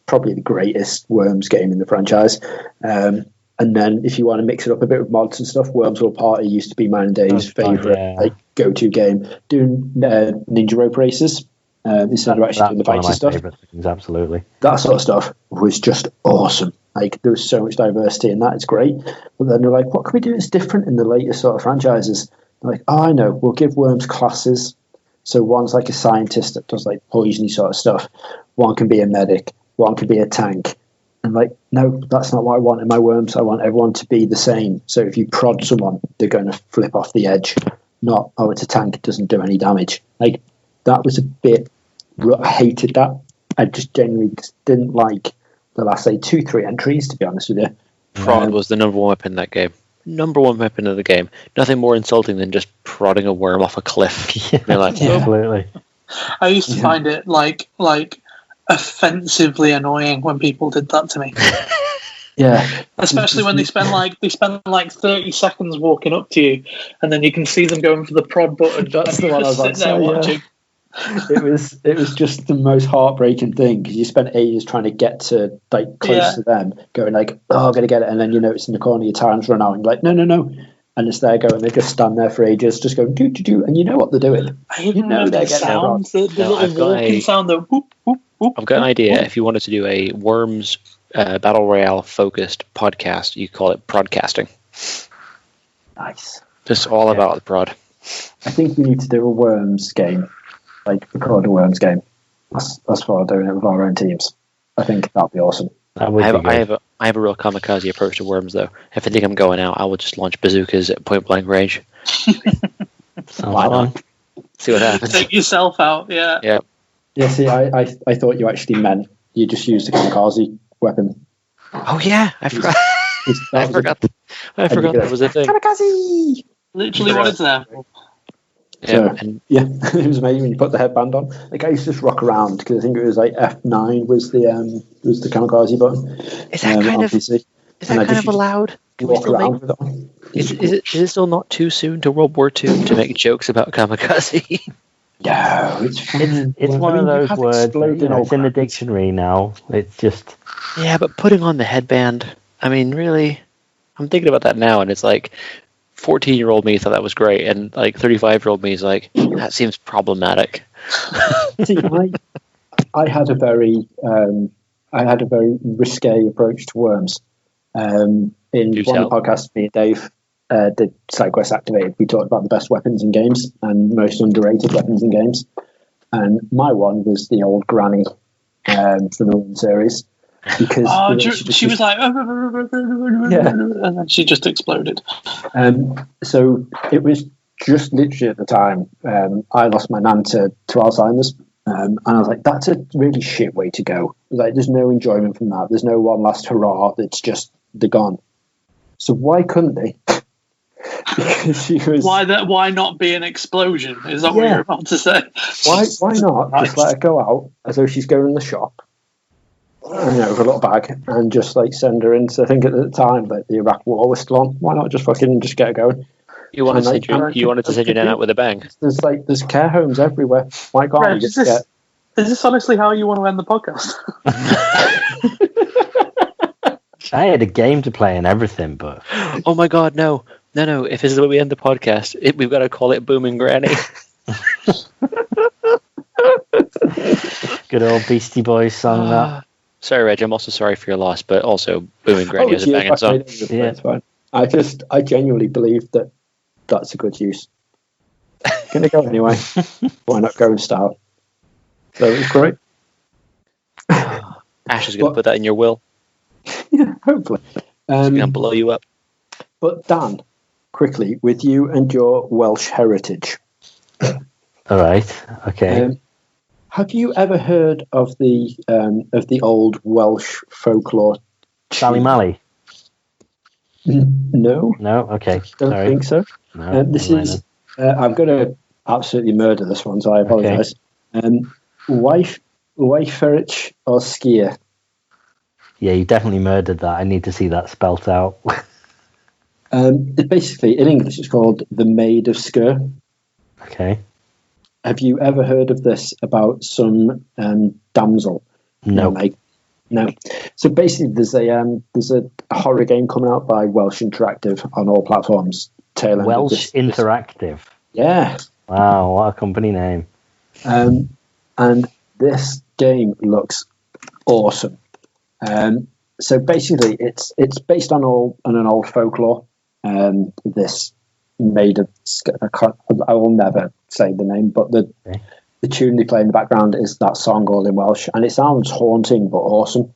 probably the greatest Worms game in the franchise. And then if you want to mix it up a bit with mods and stuff, Worms World Party used to be mine and Dave's favourite go-to game. Doing Ninja Rope races instead of actually doing the fights and stuff. Things, absolutely. That sort of stuff was just awesome. Like there was so much diversity in that, it's great. But then they're like, what can we do that's different in the latest sort of franchises? They're like, I know, we'll give Worms classes. So one's like a scientist that does like poisony sort of stuff. One can be a medic. One can be a tank. And like, no, that's not what I want in my Worms. I want everyone to be the same. So if you prod someone, they're going to flip off the edge. Not, oh, it's a tank, it doesn't do any damage. Like, that was a bit, I hated that. I just genuinely didn't like the last, say, 2-3 entries, to be honest with you. Prod was the number 1 weapon in that game. Number 1 weapon of the game. Nothing more insulting than just prodding a worm off a cliff. Yeah, like, absolutely. I used to find it like offensively annoying when people did that to me. Yeah, especially when they spend like 30 seconds walking up to you, and then you can see them going for the prod button. That's the one I was like, watching. It was just the most heartbreaking thing because you spent ages trying to get to like close to them, going like, oh, I'm gonna get it, and then you notice in the corner your time's run out, and you're like, no, and it's there going. They just stand there for ages, just going do, and you know what they're doing. I even know the sounds, the little walking sound, the whoop whoop. I've got an idea. If you wanted to do a Worms Battle Royale focused podcast, you call it Prodcasting. Nice. Just all about the prod. I think we need to do a Worms game, like record a Worms game. That's what I'm doing it with our own teams. I think that'd be awesome. I have a real kamikaze approach to Worms, though. If I think I'm going out, I will just launch bazookas at point blank range. Why not? See what happens. Take yourself out, yeah. Yeah. Yeah, see, I thought you actually meant you just used a kamikaze weapon. Oh yeah, I forgot. I forgot that was a thing. Kamikaze! Literally what is there? Yeah, so, it was amazing when you put the headband on. Like I used to just rock around because I think it was like F9 was the kamikaze button. Is that kind of allowed? walk around with it. Is it still not too soon to World War II to make jokes about kamikaze? No, it's fine. It's one of those words. It's in the dictionary now. It's just but putting on the headband. I mean, really, I'm thinking about that now, and it's like 14-year-old me thought that was great, and like 35-year-old me is like, that seems problematic. See, I had a very risque approach to worms. In one of the podcasts, me and Dave did Sidequest Activated. We talked about the best weapons in games and most underrated weapons in games. And my one was the old granny from the Worm series. Because she was like, and then she just exploded. So it was just literally at the time I lost my nan to Alzheimer's. And I was like, that's a really shit way to go. Like, there's no enjoyment from that. There's no one last hurrah. It's just, they're gone. So why couldn't they? Because she was... Why not be an explosion? Is that what you're about to say? Why not just let her go out as though she's going in the shop, with a little bag, and just like send her into, I think at the time that the Iraq War was still on. Why not just fucking just get her going? You wanted to send your nan out with a bang. There's care homes everywhere. Why can't we just get... Is this honestly how you want to end the podcast? I had a game to play and everything, but... Oh my god, no. If this is the way we end the podcast, we've got to call it Booming Granny. Good old Beastie Boys song, that. Sorry, Reg, I'm also sorry for your loss, but also Booming Granny is a banging song. Yeah, it's fine. I genuinely believe that that's a good use. Gonna go anyway. Why not go and start? So it was great. Ash is going to put that in your will. Yeah, hopefully. It's going to blow you up. But Dan, quickly, with you and your Welsh heritage. All right. Okay. Have you ever heard of the old Welsh folklore? Sally Mally? No. No. Okay. Don't think so. No. This is. I'm going to absolutely murder this one, so I apologise. Okay. Weiferich or skier? Yeah, you definitely murdered that. I need to see that spelt out. Basically, in English, it's called the Maid of Sker. Okay. Have you ever heard of this about some damsel? No. No. So basically, there's a horror game coming out by Welsh Interactive on all platforms. Welsh Interactive. Yeah. Wow, what a company name. And this game looks awesome. So basically, it's based on an old folklore. This Maid of Sker, I will never say the name, but the tune they play in the background is that song all in Welsh, and it sounds haunting but awesome.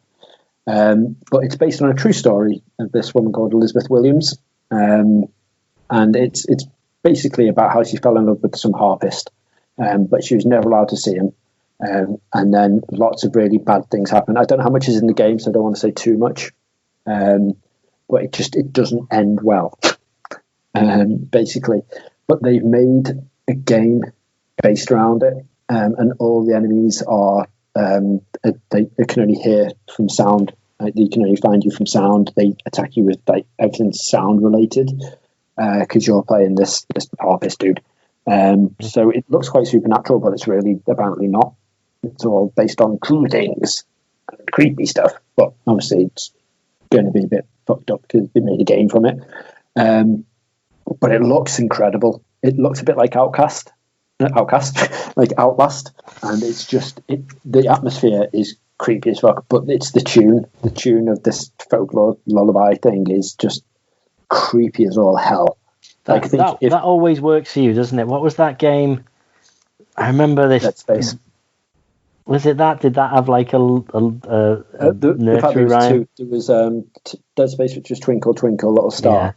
But it's based on a true story of this woman called Elizabeth Williams, and it's basically about how she fell in love with some harpist, but she was never allowed to see him. And then lots of really bad things happen. I don't know how much is in the game, so I don't want to say too much. But it doesn't end well, basically. But they've made a game based around it, and all the enemies are they can only hear from sound. They can only find you from sound. They attack you with everything's sound related because you're playing this harpist dude. So it looks quite supernatural, but it's really apparently not. It's all based on cool things and creepy stuff, but obviously it's going to be a bit fucked up because they made a game from it. But it looks incredible. It looks a bit like Outlast, like Outlast, and it's just the atmosphere is creepy as fuck. But it's the tune of this folklore lullaby thing is just creepy as all hell. That always works for you, doesn't it? What was that game? I remember this. Dead Space. Was it that? Did that have like a nursery rhyme? There was Dead Space, which was Twinkle Twinkle Little Star,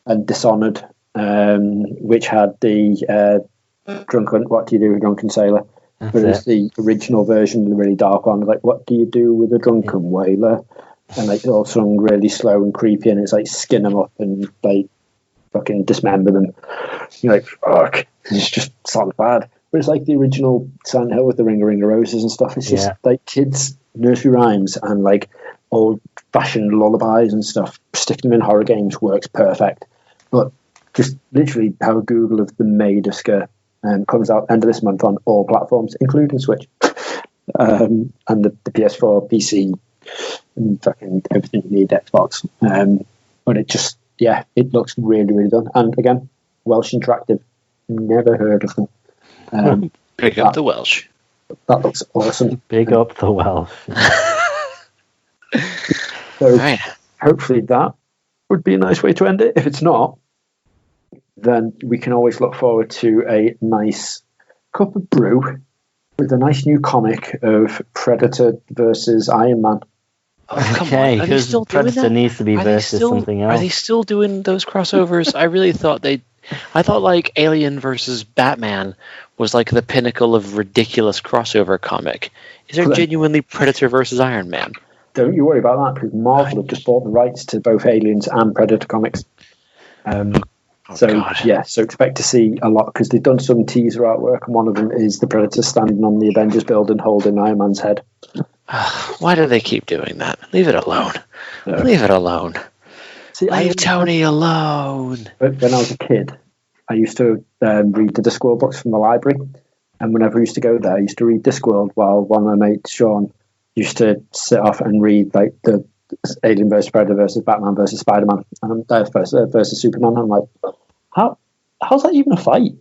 and Dishonored, which had the drunken. What do you do with a drunken sailor? But it's the original version, the really dark one. Like, what do you do with a drunken whaler? And like all sung really slow and creepy, and it's like skin them up and like fucking dismember them. You're like, fuck, it's just sounds bad. But it's like the original Silent Hill with the Ring of Roses and stuff. It's just like kids' nursery rhymes and like old-fashioned lullabies and stuff, sticking them in horror games works perfect. But just literally have a Google of the Maidska, comes out end of this month on all platforms, including Switch, and the PS4, PC, and fucking everything you need, Xbox. But it just, it looks really, really done. And again, Welsh Interactive, never heard of them. Pick up the Welsh. That looks awesome. Big up the Welsh. So hopefully that would be a nice way to end it. If it's not, then we can always look forward to a nice cup of brew with a nice new comic of Predator versus Iron Man. Okay, because Predator needs to be versus something else. Are they still doing those crossovers? I thought like Alien versus Batman was like the pinnacle of ridiculous crossover comic. Is there genuinely Predator versus Iron Man? Don't you worry about that, because Marvel have just bought the rights to both Aliens and Predator comics. So expect to see a lot, because they've done some teaser artwork, and one of them is the Predator standing on the Avengers building holding Iron Man's head. Why do they keep doing that? Leave it alone. Leave it alone. Leave Tony alone. When I was a kid, I used to read the Discworld books from the library, and whenever I used to go there, I used to read Discworld while one of my mates, Sean, used to sit off and read like the Alien versus Predator versus Batman versus Spider-Man and versus Superman. I'm like, how's that even a fight?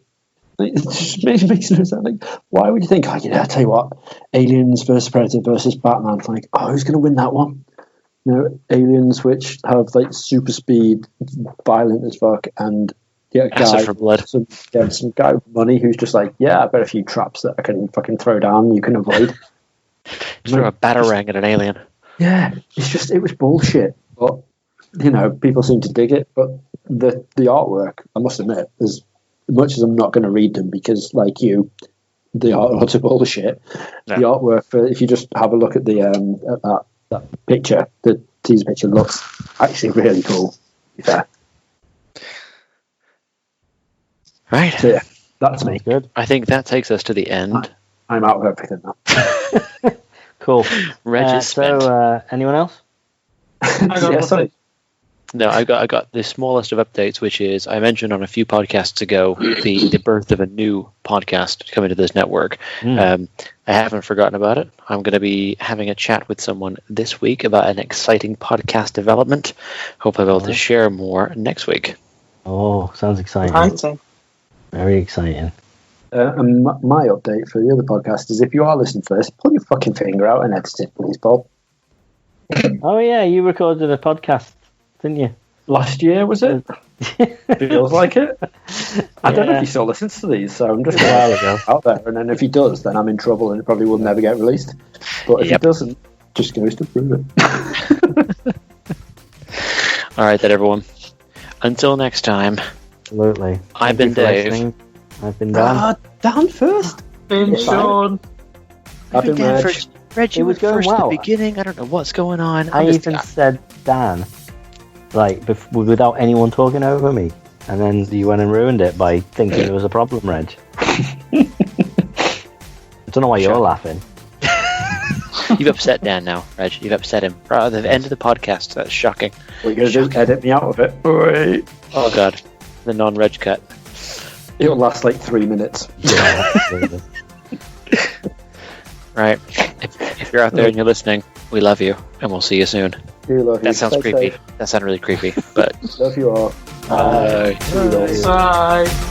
It just makes no sense. Like, why would you think, I tell you what, Aliens versus Predator versus Batman, like, who's going to win that one? Aliens, which have like super speed, violent as fuck, and a guy for blood. Some guy with money who's just like, I've got a few traps that I can fucking throw down, you can avoid. Throw a batarang at an alien. Yeah, it was bullshit. But, people seem to dig it. But the artwork, I must admit, as much as I'm not going to read them because, like you, the artwork's are bullshit. Yeah. The artwork, if you just have a look at the that picture, the teaser picture looks actually really cool. Yeah. Right. So, that's me. Good. I think that takes us to the end. I'm out of everything now. Cool. Reg is spent. So, anyone else? No, I got the smallest of updates, which is I mentioned on a few podcasts ago the birth of a new podcast coming to this network. I haven't forgotten about it. I'm going to be having a chat with someone this week about an exciting podcast development. Hope I'll be able to share more next week. Oh, sounds exciting. Exciting. Very exciting. And my update for the other podcast is, if you are listening to this, pull your fucking finger out and edit it, please, Bob. Oh yeah, you recorded a podcast, didn't you? Last year, was it? Feels like it. I don't know if he still listens to these, so I'm just going to out there. And then if he does, then I'm in trouble and it probably will never get released. But if he doesn't, just goes to prove it. All right, then, everyone. Until next time. Absolutely. I've been Dave. Listening. I've been Dan. Dan first. Been Sean. I've been Reg. Reg, you was went going first well. at the beginning. I don't know what's going on. I even said Dan, like, without anyone talking over me. And then you went and ruined it by thinking there was a problem, Reg. I don't know why you're laughing. You've upset Dan now, Reg. You've upset him. Right at the end of the podcast. That's shocking. What are you going to do? Edit me out of it? Wait. Oh, God. The non-Reg cut. It'll last like 3 minutes. Yeah, right. If you're out there and you're listening, we love you, and we'll see you soon. Do love you. That sounds creepy. That sounded really creepy, but love you all. Bye. Bye.